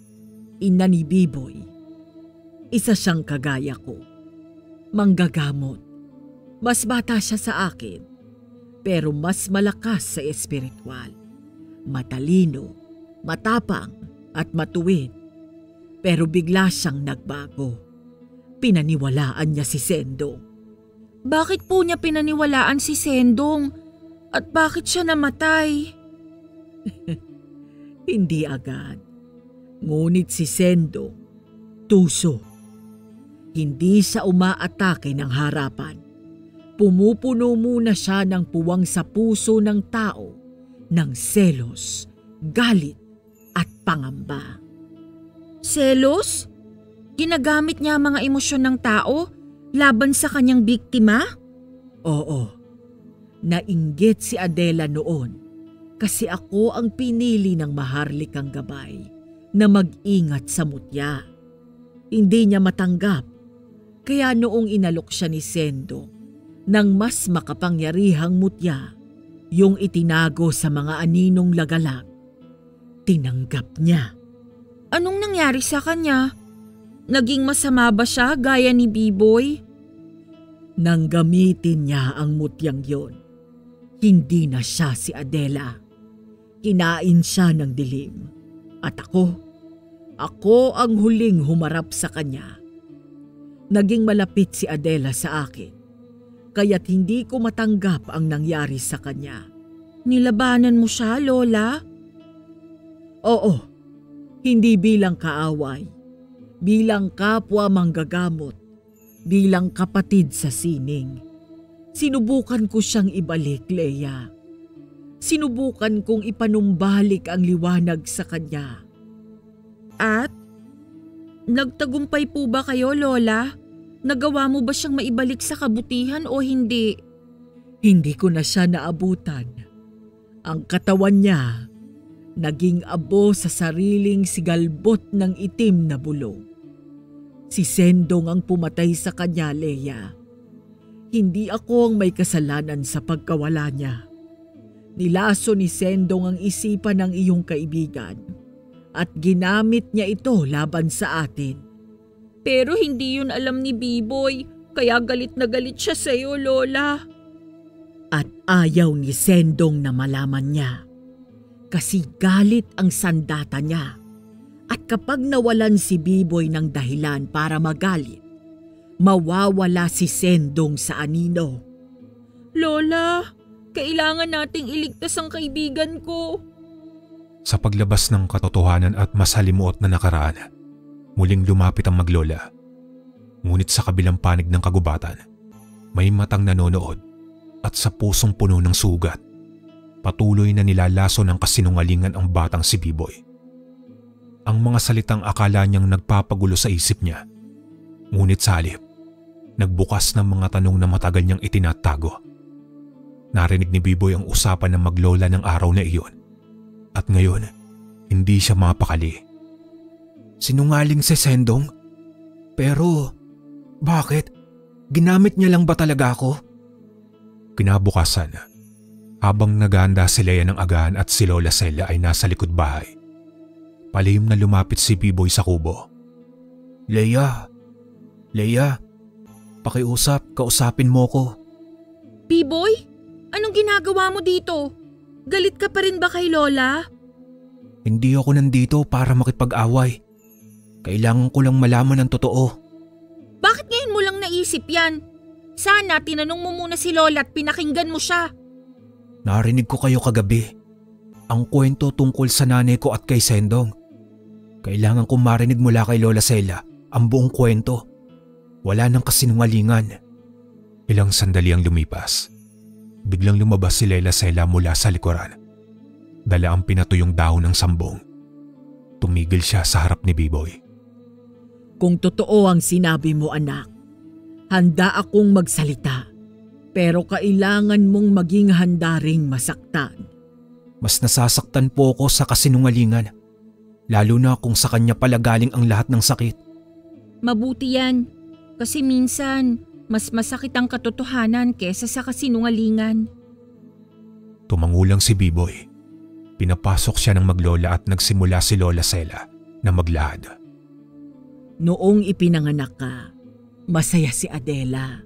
Speaker 4: ina ni Biboy. Isa siyang kagaya ko. Manggagamot. Mas bata siya sa akin, pero mas malakas sa espiritual. Matalino, matapang at matuwid. Pero bigla siyang nagbago. Pinaniwalaan niya si Sendong.
Speaker 1: Bakit po niya pinaniwalaan si Sendong? At bakit siya namatay?
Speaker 4: Hindi agad. Ngunit si Sendong, tuso. Hindi siya umaatake ng harapan. Pumupuno muna siya ng puwang sa puso ng tao ng selos, galit at pangamba.
Speaker 1: Selos? Ginagamit niya ang mga emosyon ng tao laban sa kanyang biktima?
Speaker 4: Oo. Nainggit si Adela noon kasi ako ang pinili ng maharlikang gabay na mag-ingat sa mutya. Hindi niya matanggap, kaya noong inalok siya ni Sendong ng mas makapangyarihang mutya, yung itinago sa mga aninong lagalag, tinanggap niya.
Speaker 1: Anong nangyari sa kanya? Naging masama ba siya gaya ni B-Boy?
Speaker 4: Nang gamitin niya ang mutyang yon, hindi na siya si Adela. Kinain siya ng dilim. At ako ang huling humarap sa kanya. Naging malapit si Adela sa akin, kaya't hindi ko matanggap ang nangyari sa kanya.
Speaker 1: Nilabanan mo siya, Lola?
Speaker 4: Oo, hindi bilang kaaway. Bilang kapwa manggagamot, bilang kapatid sa sining. Sinubukan ko siyang ibalik, Leia. Sinubukan kong ipanumbalik ang liwanag sa kanya.
Speaker 1: At? Nagtagumpay po ba kayo, Lola? Nagawa mo ba siyang maibalik sa kabutihan o hindi?
Speaker 4: Hindi ko na siya naabutan. Ang katawan niya naging abo sa sariling sigalbot ng itim na bulong. Si Sendong ang pumatay sa kanya, Leia. Hindi ako ang may kasalanan sa pagkawala niya. Nilaso ni Sendong ang isipan ng iyong kaibigan at ginamit niya ito laban sa atin.
Speaker 1: Pero hindi yun alam ni B-Boy, kaya galit na galit siya sa iyo, Lola.
Speaker 4: At ayaw ni Sendong na malaman niya. Kasi galit ang sandata niya. At kapag nawalan si B-Boy ng dahilan para magalit, mawawala si Sendong sa anino.
Speaker 1: Lola, kailangan nating iligtas ang kaibigan ko.
Speaker 2: Sa paglabas ng katotohanan at masalimuot na nakaraan, muling lumapit ang maglola. Ngunit sa kabilang panig ng kagubatan, may matang nanonood at sa pusong puno ng sugat, patuloy na nilalaso ng kasinungalingan ang batang si B-Boy. Ang mga salitang akala niyang nagpapagulo sa isip niya, ngunit sa halip, nagbukas ng mga tanong na matagal niyang itinatago. Narinig ni B-Boy ang usapan ng maglola ng araw na iyon. At ngayon, hindi siya mapakali.
Speaker 3: Sinungaling si Sendong? Pero, bakit? Ginamit niya lang ba talaga ako?
Speaker 2: Kinabukasan, habang naghahanda si Leia ng agahan at si Lola Celia ay nasa likod bahay, palihim na lumapit si B-Boy sa kubo.
Speaker 3: Leia, kausapin mo ko.
Speaker 1: B-Boy, anong ginagawa mo dito? Galit ka pa rin ba kay Lola?
Speaker 3: Hindi ako nandito para makipag-away. Kailangan ko lang malaman ang totoo.
Speaker 1: Bakit ngayon mo lang naisip yan? Sana tinanong mo muna si Lola at pinakinggan mo siya.
Speaker 3: Narinig ko kayo kagabi. Ang kwento tungkol sa nanay ko at kay Sendong. Kailangan kong marinig mula kay Lola Celia ang buong kwento. Wala nang kasinungalingan.
Speaker 2: Ilang sandali ang lumipas. Biglang lumabas si Lola Celia mula sa likuran. Dala ang pinatuyong dahon ng sambong. Tumigil siya sa harap ni B-Boy.
Speaker 4: Kung totoo ang sinabi mo, anak, handa akong magsalita. Pero kailangan mong maging handa ring masaktan.
Speaker 3: Mas nasasaktan po ako sa kasinungalingan. Lalo na kung sa kanya pala galing ang lahat ng sakit.
Speaker 1: Mabuti yan. Kasi minsan, mas masakit ang katotohanan kesa sa kasinungalingan.
Speaker 2: Tumangulang si B-Boy. Pinapasok siya ng maglola at nagsimula si Lola Celia na maglahad.
Speaker 4: Noong ipinanganak ka, masaya si Adela.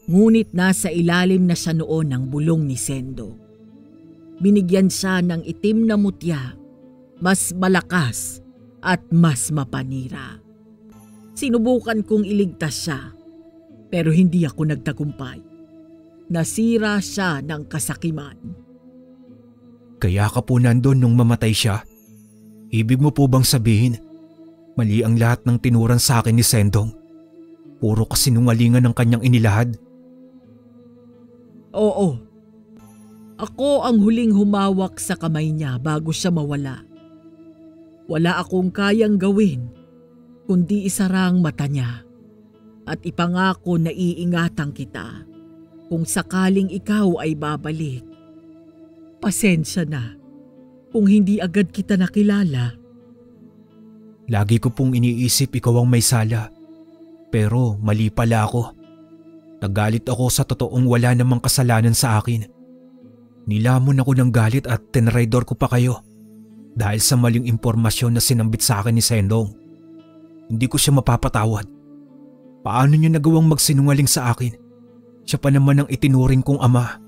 Speaker 4: Ngunit nasa ilalim na siya noon ng bulong ni Sendong. Binigyan siya ng itim na mutya, mas malakas at mas mapanira. Sinubukan kong iligtas siya, pero hindi ako nagtagumpay. Nasira siya ng kasakiman.
Speaker 3: Kaya ka po nandun nung mamatay siya? Ibig mo po bang sabihin, mali ang lahat ng tinuran sa akin ni Sendong? Puro kasinungalingan ang kanyang inilahad?
Speaker 4: Oo. Ako ang huling humawak sa kamay niya bago siya mawala. Wala akong kayang gawin kundi isarang mata niya at ipangako na iingatan kita kung sakaling ikaw ay babalik. Pasensya na kung hindi agad kita nakilala.
Speaker 3: Lagi ko pong iniisip ikaw ang may sala, pero mali pala ako. Nagalit ako sa totoong wala namang kasalanan sa akin. Nilamon ako ng galit at tinraidor ko pa kayo dahil sa maling impormasyon na sinambit sa akin ni Sendong. Hindi ko siya mapapatawad. Paano niya nagawang magsinungaling sa akin? Siya pa naman ang itinuring kong ama.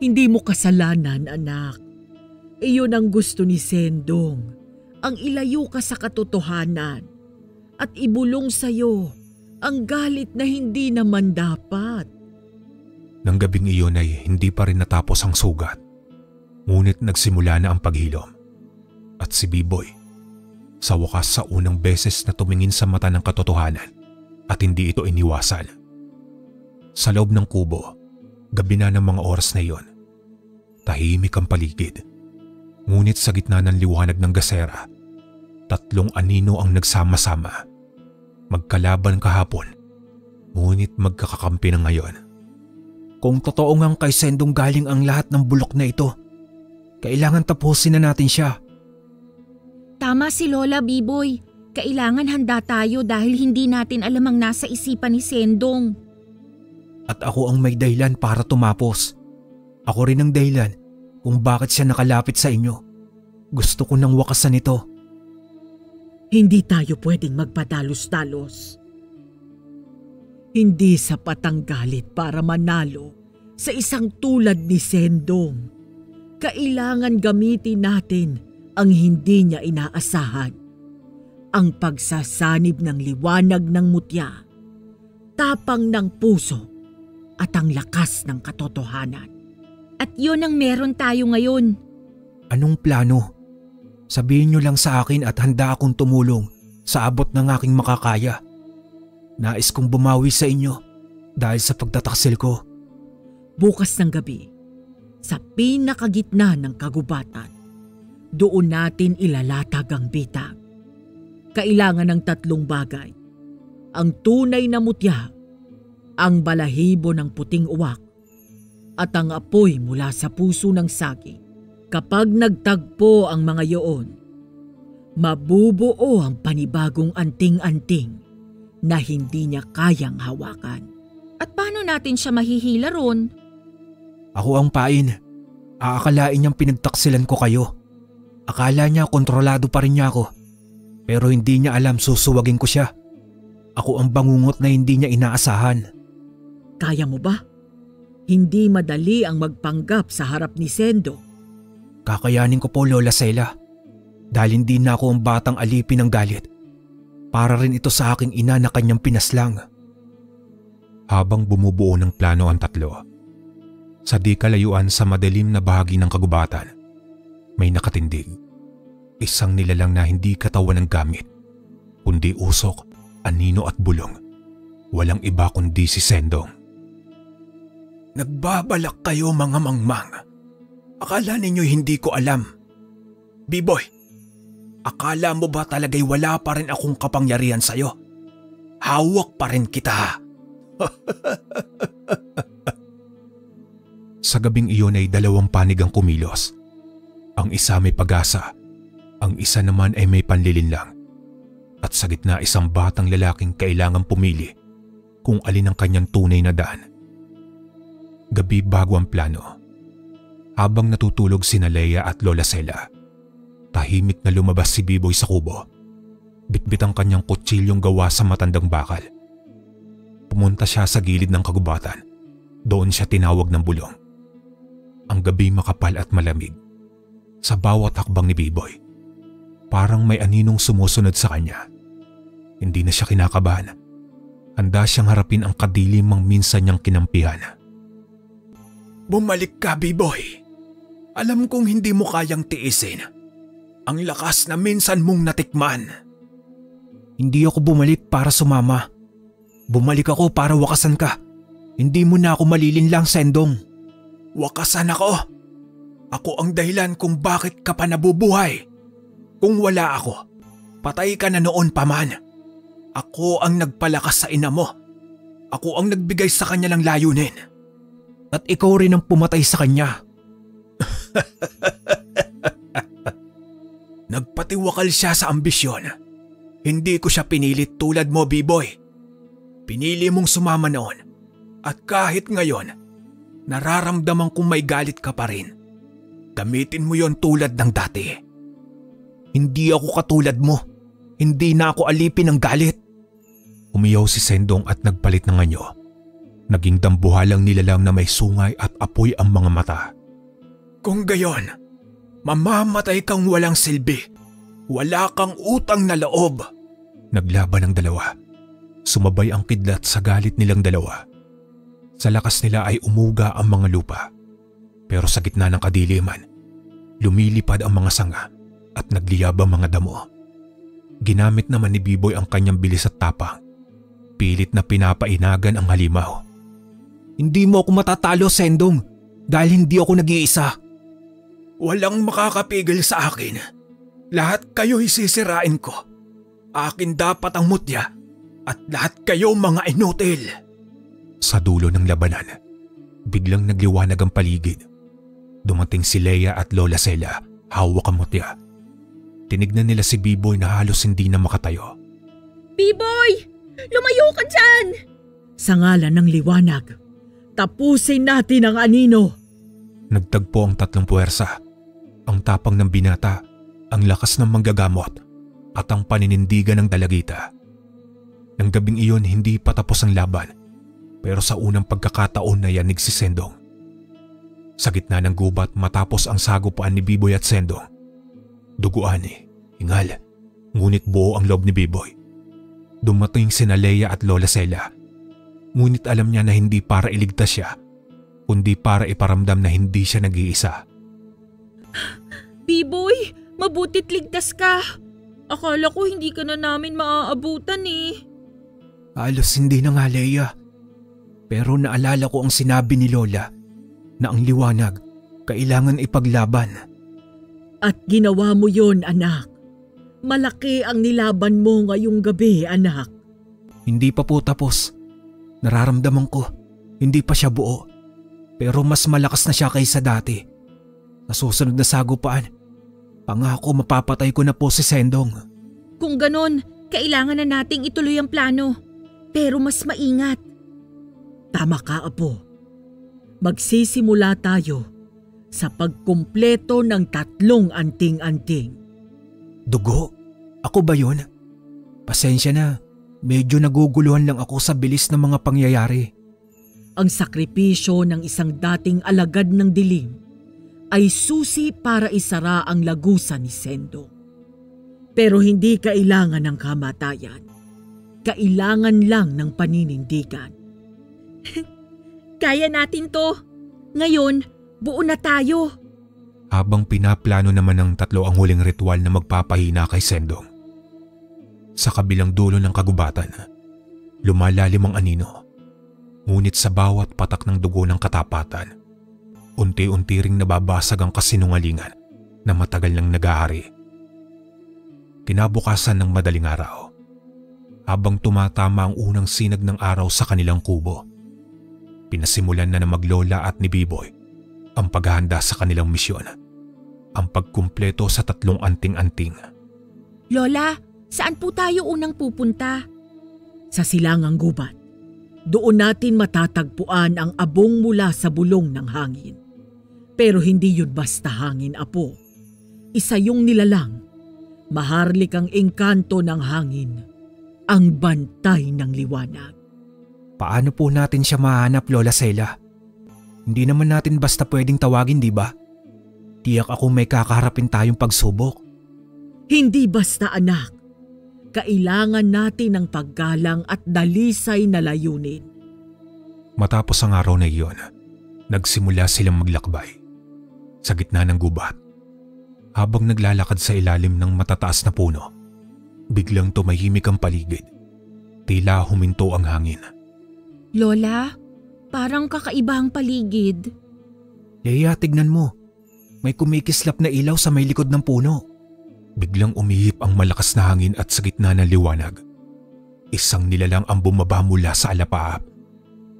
Speaker 4: Hindi mo kasalanan, anak. Iyon ang gusto ni Sendong, ang ilayo ka sa katotohanan at ibulong sa'yo ang galit na hindi naman dapat.
Speaker 2: Nang gabing iyon ay hindi pa rin natapos ang sugat. Ngunit nagsimula na ang paghilom. At si Biboy, sa wakas sa unang beses na tumingin sa mata ng katotohanan at hindi ito iniwasan. Sa loob ng kubo, gabi na ng mga oras na iyon. Tahimik ang paligid. Ngunit sa gitna ng liwanag ng gasera, 3 anino ang nagsama-sama. Magkalaban kahapon, ngunit magkakakampi na ngayon.
Speaker 3: Kung totoo ngang kay Sendong galing ang lahat ng bulok na ito, kailangan tapusin na natin siya.
Speaker 1: Tama si Lola, Biboy. Kailangan handa tayo dahil hindi natin alam ang nasa isipan ni Sendong.
Speaker 3: At ako ang may dahilan para tumapos. Ako rin ang dahilan kung bakit siya nakalapit sa inyo. Gusto ko nang wakasan ito.
Speaker 4: Hindi tayo pwedeng magpadalos-dalos. Hindi sapat ang galit para manalo sa isang tulad ni Sendong. Kailangan gamitin natin ang hindi niya inaasahan. Ang pagsasanib ng liwanag ng mutya, tapang ng puso at ang lakas ng katotohanan.
Speaker 1: At yun ang meron tayo ngayon.
Speaker 3: Anong plano? Sabihin niyo lang sa akin at handa akong tumulong sa abot ng aking makakaya. Nais kong bumawi sa inyo dahil sa pagtataksil ko.
Speaker 4: Bukas ng gabi, sa pinakagitna ng kagubatan, doon natin ilalatag ang bitag. Kailangan ng 3 bagay. Ang tunay na mutya, ang balahibo ng puting uwak, at ang apoy mula sa puso ng saging. Kapag nagtagpo ang mga iyon, mabubuo ang panibagong anting-anting na hindi niya kayang hawakan.
Speaker 1: At paano natin siya mahihila ron?
Speaker 3: Ako ang pain. Aakalain niyang pinagtaksilan ko kayo. Akala niya kontrolado pa rin niya ako. Pero hindi niya alam susuwagin ko siya. Ako ang bangungot na hindi niya inaasahan.
Speaker 4: Kaya mo ba? Hindi madali ang magpanggap sa harap ni Sendo.
Speaker 3: Kakayanin ko po, Lola Sela. Dahil hindi na ako ang batang alipin ng galit. Para rin ito sa aking ina na kanyang pinaslang.
Speaker 2: Habang bumubuo ng plano ang 3, sa di kalayuan sa madilim na bahagi ng kagubatan, may nakatindig. Isang nilalang na hindi katawan ng gamit, kundi usok, anino at bulong. Walang iba kundi si Sendong.
Speaker 3: Nagbabalak kayo mga mangmang. Akala ninyo hindi ko alam. Biboy, akala mo ba talaga'y wala pa rin akong kapangyarihan sa'yo? Hawak pa rin kita.
Speaker 2: Sa gabing iyon ay 2 panig ang kumilos. Ang isa may pag-asa, ang isa naman ay may panlilinlang. At sa gitna isang batang lalaking kailangang pumili kung alin ang kanyang tunay na daan. Gabi bago ang plano. Habang natutulog sina Leia at Lola Sela, tahimik na lumabas si Biboy sa kubo. Bitbit ang kanyang kutsilyong gawa sa matandang bakal. Pumunta siya sa gilid ng kagubatan. Doon siya tinawag ng bulong. Ang gabi makapal at malamig. Sa bawat hakbang ni Biboy, Parang may aninong sumusunod sa kanya. Hindi na siya kinakabahan. Handa siyang harapin ang kadilimang minsan niyang kinampihan.
Speaker 3: Bumalik ka, B-boy. Alam kong hindi mo kayang tiisin ang lakas na minsan mong natikman. Hindi ako bumalik para sumama. Bumalik ako para wakasan ka. Hindi mo na ako malilinlang, Sendong. Wakasan ako. Ako ang dahilan kung bakit ka pa nabubuhay. Kung wala ako, patay ka na noon pa man. Ako ang nagpalakas sa ina mo. Ako ang nagbigay sa kanya ng layunin. At ikaw rin ang pumatay sa kanya. Nagpatiwakal siya sa ambisyon. Hindi ko siya pinilit tulad mo, B-boy. Pinili mong sumama noon. At kahit ngayon, nararamdaman kong may galit ka pa rin. Gamitin mo yon tulad ng dati. Hindi ako katulad mo. Hindi na ako alipin ng galit.
Speaker 2: Umiyaw si Sendong at nagpalit ng anyo. Naging dambuhalang nilalang na may sungay at apoy ang mga mata.
Speaker 3: Kung gayon, mamamatay kang walang silbi. Wala kang utang na loob.
Speaker 2: Naglaban ang dalawa. Sumabay ang kidlat sa galit nilang dalawa. Sa lakas nila ay umuga ang mga lupa. Pero sa gitna ng kadiliman, lumilipad ang mga sanga at nagliyab ang mga damo. Ginamit naman ni B-boy ang kanyang bilis at tapang. Pilit na pinapainagan ang halimaw.
Speaker 3: Hindi mo ako matatalo, Sendong, dahil hindi ako nag-iisa. Walang makakapigil sa akin. Lahat kayo isisirain ko. Akin dapat ang mutya at lahat kayo mga inutil.
Speaker 2: Sa dulo ng labanan, biglang nagliwanag ang paligid. Dumating si Leia at Lola Sela, hawak ang mutya. Tinignan nila si B-boy na halos hindi na makatayo.
Speaker 1: B-boy! Lumayo ka dyan!
Speaker 4: Sa ngalan ng liwanag, tapusin natin ang anino.
Speaker 2: Nagtagpo ang tatlong puwersa. Ang tapang ng binata, ang lakas ng manggagamot, at ang paninindigan ng dalagita. Nang gabing iyon hindi pa tapos ang laban, pero sa unang pagkakataon na yanig si Sendong. Sa gitna ng gubat matapos ang sagupaan ni B-boy at Sendong, duguan hingal, ngunit buo ang loob ni B-boy. Dumating sina Leia at Lola Sela, ngunit alam niya na hindi para iligtas siya, kundi para iparamdam na hindi siya nag-iisa.
Speaker 1: B-boy, mabutit ligtas ka. Akala ko hindi ka na namin maaabutan eh.
Speaker 3: Halos hindi na nga, Leia. Pero naalala ko ang sinabi ni Lola na ang liwanag kailangan ipaglaban.
Speaker 4: At ginawa mo yon, anak. Malaki ang nilaban mo ngayong gabi, anak.
Speaker 3: Hindi pa po tapos. Nararamdaman ko, hindi pa siya buo. Pero mas malakas na siya kaysa dati. Sa susunod na sagupaan, pangako mapapatay ko na po si Sendong.
Speaker 1: Kung ganon, kailangan na nating ituloy ang plano. Pero mas maingat.
Speaker 4: Tama ka, Apo. Magsisimula tayo sa pagkumpleto ng 3 anting-anting.
Speaker 3: Dugo? Ako ba yun? Pasensya na, medyo naguguluhan lang ako sa bilis ng mga pangyayari.
Speaker 4: Ang sakripisyo ng isang dating alagad ng dilim ay susi para isara ang lagusan ni Sendong. Pero hindi kailangan ng kamatayan. Kailangan lang ng paninindigan.
Speaker 1: Kaya natin to. Ngayon, buo na tayo.
Speaker 2: Habang pinaplano naman ng tatlo ang huling ritual na magpapahina kay Sendong. Sa kabilang dulo ng kagubatan, lumalalim ang anino. Ngunit sa bawat patak ng dugo ng katapatan, unti-unti ring nababasag ang kasinungalingan na matagal nang nag-aari. Kinabukasan ng madaling araw, habang tumatama ang unang sinag ng araw sa kanilang kubo, pinasimulan na ng maglola at ni B-boy ang paghahanda sa kanilang misyon, ang pagkumpleto sa 3 anting-anting.
Speaker 1: Lola, saan po tayo unang pupunta?
Speaker 4: Sa silangang gubat. Doon natin matatagpuan ang abong mula sa bulong ng hangin. Pero hindi yun basta hangin, Apo. Isa yung nilalang. Maharlik ang engkanto ng hangin. Ang bantay ng liwanag.
Speaker 3: Paano po natin siya mahanap, Lola Sela? Hindi naman natin basta pwedeng tawagin, di ba? Tiyak ako may kakaharapin tayong pagsubok.
Speaker 4: Hindi basta anak. Kailangan natin ng paggalang at dalisay na layunin.
Speaker 2: Matapos ang araw na iyon, nagsimula silang maglakbay. Sa gitna ng gubat, habang naglalakad sa ilalim ng matataas na puno, biglang tumahimik ang paligid. Tila huminto ang hangin.
Speaker 1: Lola, parang kakaiba ang paligid.
Speaker 3: Leia, tignan mo. May kumikislap na ilaw sa may likod ng puno.
Speaker 2: Biglang umihip ang malakas na hangin at sa gitna ng liwanag, isang nilalang ang bumaba mula sa alapaap.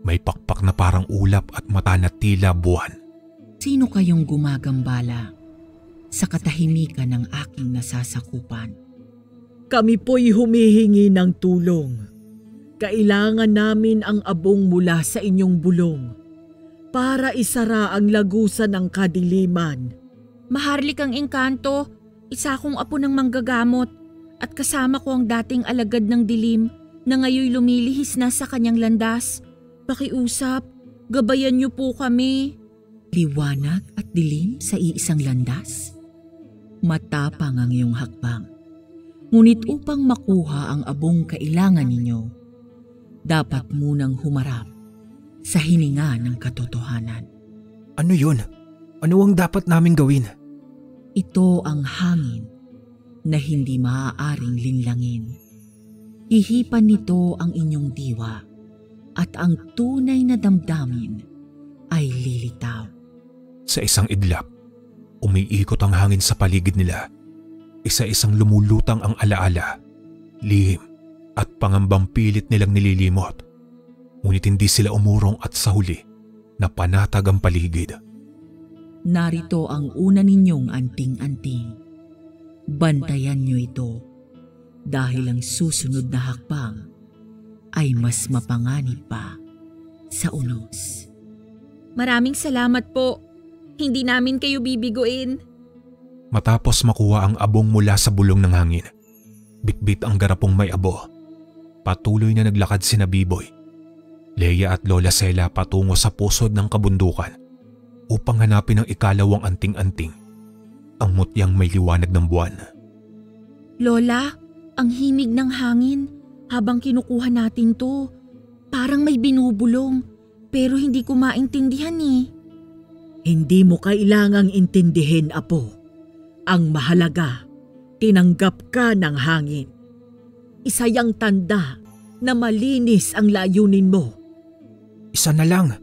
Speaker 2: May pakpak na parang ulap at mata na tila buwan.
Speaker 4: Sino kayong gumagambala sa katahimikan ng aking nasasakupan? Kami po'y humihingi ng tulong. Kailangan namin ang abong mula sa inyong bulong para isara ang lagusan ng kadiliman.
Speaker 1: Maharlik ang engkanto, isa akong apo ng manggagamot at kasama ko ang dating alagad ng dilim na ngayoy lumilihis na sa kanyang landas. Pakiusap, gabayan niyo po kami.
Speaker 4: Liwanag at dilim sa iisang landas? Matapang ang iyong hakbang. Ngunit upang makuha ang abong kailangan ninyo, dapat munang humarap sa hininga ng katotohanan.
Speaker 3: Ano yun? Ano ang dapat naming gawin?
Speaker 4: Ito ang hangin na hindi maaaring linlangin. Ihipan nito ang inyong diwa at ang tunay na damdamin ay lilitaw.
Speaker 2: Sa isang iglap, umiikot ang hangin sa paligid nila. Isa-isang lumulutang ang alaala, lihim at pangambang pilit nilang nililimot. Ngunit hindi sila umurong at sa huli, napanatag ang paligid.
Speaker 4: Narito ang una ninyong anting-anting. Bantayan niyo ito dahil ang susunod na hakbang ay mas mapanganib pa sa unos.
Speaker 1: Maraming salamat po. Hindi namin kayo bibiguin.
Speaker 2: Matapos makuha ang abong mula sa bulong ng hangin, bitbit ang garapong may abo. Patuloy na naglakad sina Biboy, Leia at Lola Sela patungo sa pusod ng kabundukan upang hanapin ang ikalawang anting-anting, ang mutyang may liwanag ng buwan.
Speaker 1: Lola, ang himig ng hangin habang kinukuha natin to. Parang may binubulong pero hindi ko maintindihan eh.
Speaker 4: Hindi mo kailangang intindihin, Apo. Ang mahalaga, tinanggap ka ng hangin. Isa yang tanda na malinis ang layunin mo.
Speaker 3: Isa na lang.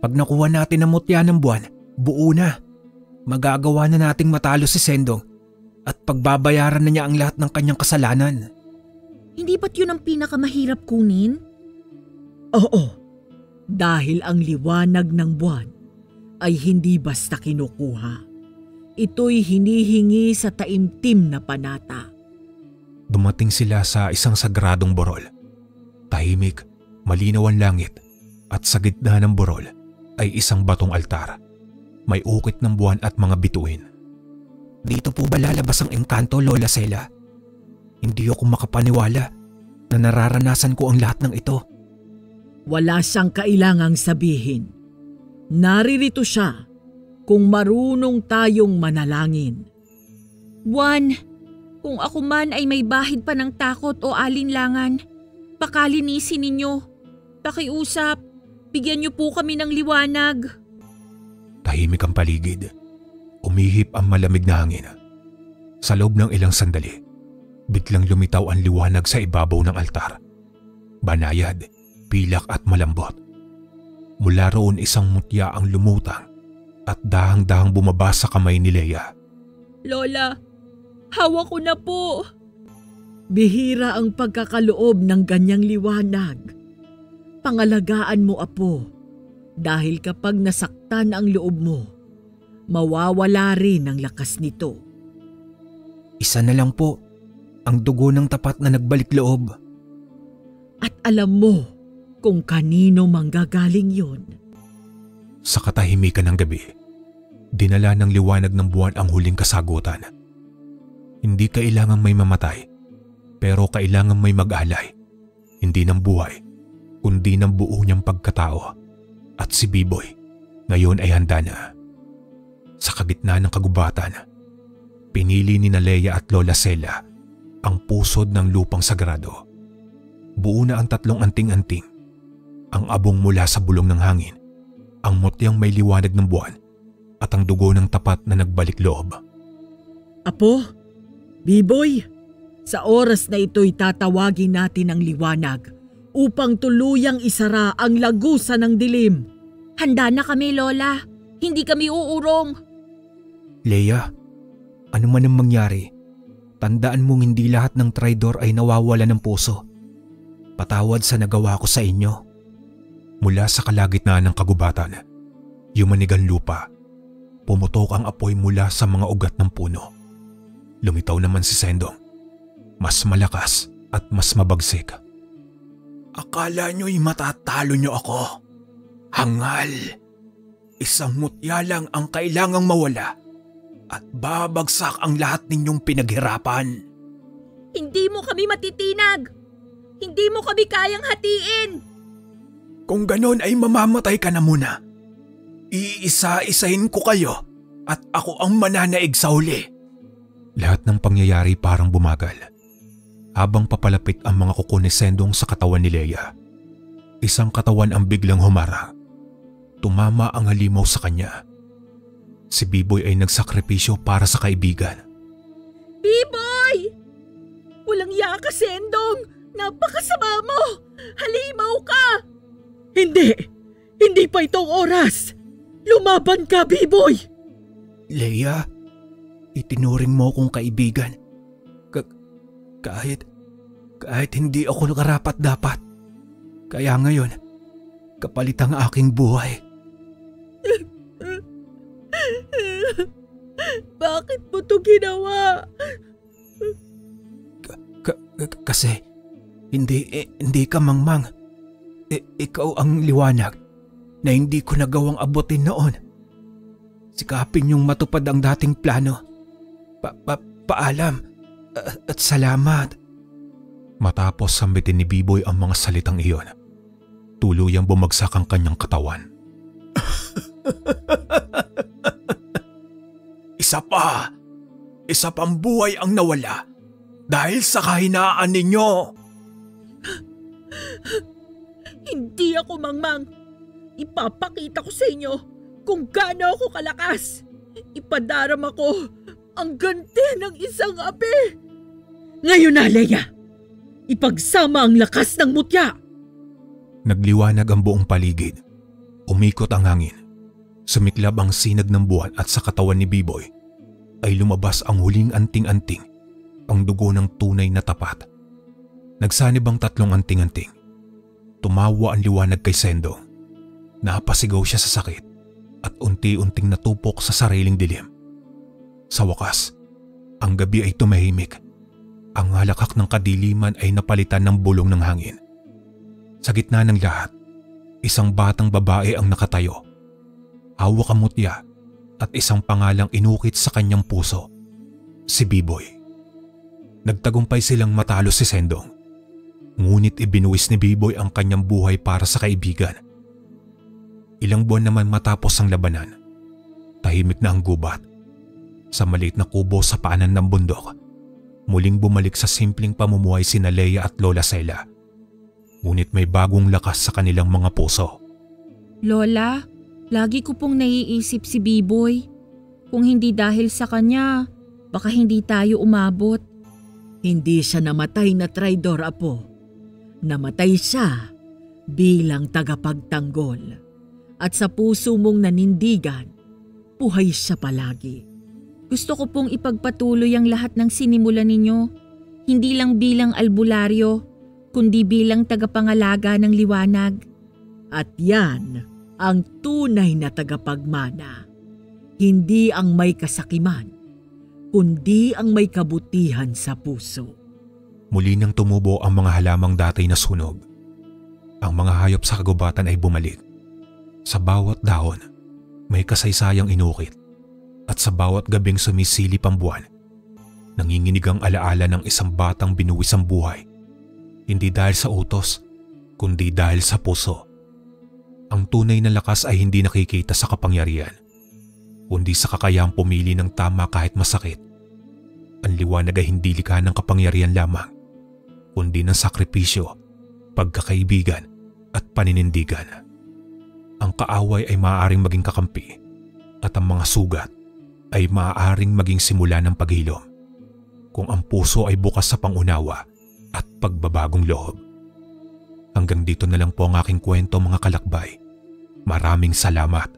Speaker 3: Pag nakuha natin ang mutya ng buwan, buo na. Magagawa na nating matalo si Sendong at pagbabayaran na niya ang lahat ng kanyang kasalanan.
Speaker 1: Hindi ba't yun ang pinakamahirap kunin?
Speaker 4: Oo, dahil ang liwanag ng buwan ay hindi basta kinukuha. Ito'y hinihingi sa taimtim na panata.
Speaker 2: Dumating sila sa isang sagradong burol. Tahimik, malinaw ang langit at sa gitna ng burol ay isang batong altar. May ukit ng buwan at mga bituin.
Speaker 3: Dito po ba lalabas ang engkanto, Lola Sela? Hindi ako makapaniwala na nararanasan ko ang lahat ng ito.
Speaker 4: Wala siyang kailangang sabihin. Naririto siya kung marunong tayong manalangin.
Speaker 1: Juan, kung ako man ay may bahid pa ng takot o alinlangan, pakalinisin ninyo. Pakiusap, bigyan niyo po kami ng liwanag.
Speaker 2: Tahimik ang paligid. Umihip ang malamig na hangin. Sa loob ng ilang sandali, biglang lumitaw ang liwanag sa ibabaw ng altar. Banayad, pilak at malambot. Mula roon isang mutya ang lumutang at dahang-dahang bumaba sa kamay ni Leia.
Speaker 1: Lola, hawak ko na po.
Speaker 4: Bihira ang pagkakaloob ng ganyang liwanag. Pangalagaan mo, Apo, dahil kapag nasaktan ang loob mo, mawawala rin ang lakas nito.
Speaker 3: Isa na lang po, ang dugo ng tapat na nagbalik loob.
Speaker 4: At alam mo kung kanino manggagaling yun.
Speaker 2: Sa katahimikan ng gabi, dinala ng liwanag ng buwan ang huling kasagutan. Hindi kailangang may mamatay, pero kailangang may mag-alay. Hindi ng buhay, kundi ng buo niyang pagkatao. At si Biboy, ngayon ay handa na. Sa kagitna ng kagubatan, Pinili ni Leia at Lola Sela ang pusod ng lupang sagrado. Buo na ang 3 anting-anting, ang abong mula sa bulong ng hangin, ang mutyang may liwanag ng buwan, at ang dugo ng tapat na nagbalik loob.
Speaker 4: Apo, Biboy, sa oras na ito'y tatawagin natin ang liwanag upang tuluyang isara ang lagusan ng dilim.
Speaker 1: Handa na kami, Lola. Hindi kami uurong.
Speaker 3: Leia, ano man ang mangyari, tandaan mong hindi lahat ng traidor ay nawawala ng puso. Patawad sa nagawa ko sa inyo.
Speaker 2: Mula sa kalagitnaan ng kagubatan, yumanig ang lupa. Pumutok ang apoy mula sa mga ugat ng puno. Lumitaw naman si Sendong, mas malakas at mas mabagsik.
Speaker 3: Akala nyo'y matatalo nyo ako? Hangal! Isang mutya lang ang kailangang mawala at babagsak ang lahat ninyong pinaghirapan.
Speaker 1: Hindi mo kami matitinag. Hindi mo kami kayang hatiin.
Speaker 3: Kung ganon ay mamamatay ka na muna. Iisa-isahin ko kayo at ako ang mananaig sa huli.
Speaker 2: Lahat ng pangyayari parang bumagal. Habang papalapit ang mga kuko ni Sendong sa katawan ni Leia, isang katawan ang biglang humara. Tumama ang halimaw sa kanya. Si Biboy ay nagsakripisyo para sa kaibigan.
Speaker 1: Biboy! Walang iya ka, Sendong! Napakasama mo! Halimaw ka!
Speaker 4: Hindi! Hindi pa itong oras! Lumaban ka, Biboy!
Speaker 3: Leia, itinuring mo kong kaibigan. Kahit hindi ako karapat-dapat. Kaya ngayon, kapalit ang aking buhay.
Speaker 4: Bakit mo ito ginawa?
Speaker 3: Kasi hindi ka mangmang. Ikaw ang liwanag na hindi ko nagawang abutin noon. Sikapin yung matupad ang dating plano. Paalam at salamat.
Speaker 2: Matapos sambitin ni Biboy ang mga salitang iyon, tuluyang bumagsak ang kanyang katawan.
Speaker 3: Isa pang buhay ang nawala dahil sa kahinaan ninyo.
Speaker 1: Hindi ako mangmang. Ipapakita ko sa inyo kung gaano ako kalakas. Ipadarama ko ang ganti ng isang api.
Speaker 4: Ngayon na, Leia! Ipagsama ang lakas ng mutya!
Speaker 2: Nagliwanag ang buong paligid. Umikot ang hangin. Sumiklab ang sinag ng buwan at sa katawan ni Biboy ay lumabas ang huling anting-anting, ang dugo ng tunay na tapat. Nagsanib ang 3 anting-anting. Tumawa ang liwanag kay Sendong. Napasigaw siya sa sakit at unti-unting natupok sa sariling dilim. Sa wakas, ang gabi ay tumahimik. Ang halakak ng kadiliman ay napalitan ng bulong ng hangin. Sa gitna ng lahat, isang batang babae ang nakatayo. Hawak ang mutya at isang pangalang inukit sa kanyang puso, si Biboy. Nagtagumpay silang matalo si Sendong. Ngunit ibinuwis ni Biboy ang kanyang buhay para sa kaibigan. Ilang buwan naman matapos ang labanan, tahimik na ang gubat. Sa maliit na kubo sa paanan ng bundok, muling bumalik sa simpleng pamumuhay sina Leia at Lola Sela. Ngunit may bagong lakas sa kanilang mga puso.
Speaker 1: Lola, lagi ko pong naiisip si Biboy. Kung hindi dahil sa kanya, baka hindi tayo umabot.
Speaker 4: Hindi siya namatay na traidor, Apo. Namatay siya bilang tagapagtanggol. At sa puso mong nanindigan, buhay siya palagi.
Speaker 1: Gusto ko pong ipagpatuloy ang lahat ng sinimulan ninyo, hindi lang bilang albularyo, kundi bilang tagapangalaga ng liwanag.
Speaker 4: At yan ang tunay na tagapagmana. Hindi ang may kasakiman, kundi ang may kabutihan sa puso.
Speaker 2: Muli nang tumubo ang mga halamang dati na sunog. Ang mga hayop sa kagubatan ay bumalik. Sa bawat dahon, may kasaysayang inukit. At sa bawat gabing sumisilip ang buwan, nanginginig ang alaala ng isang batang binuwis ang buhay. Hindi dahil sa utos, kundi dahil sa puso. Ang tunay na lakas ay hindi nakikita sa kapangyarihan, kundi sa kakayahang pumili ng tama kahit masakit Ang liwanag ay hindi likha ng kapangyarihan lamang, kundi ng sakripisyo, pagkakaibigan at paninindigan. Ang kaaway ay maaaring maging kakampi at ang mga sugat ay maaaring maging simula ng paghilom kung ang puso ay bukas sa pangunawa at pagbabagong loob. Hanggang dito na lang po ang aking kwento, mga kalakbay. Maraming salamat.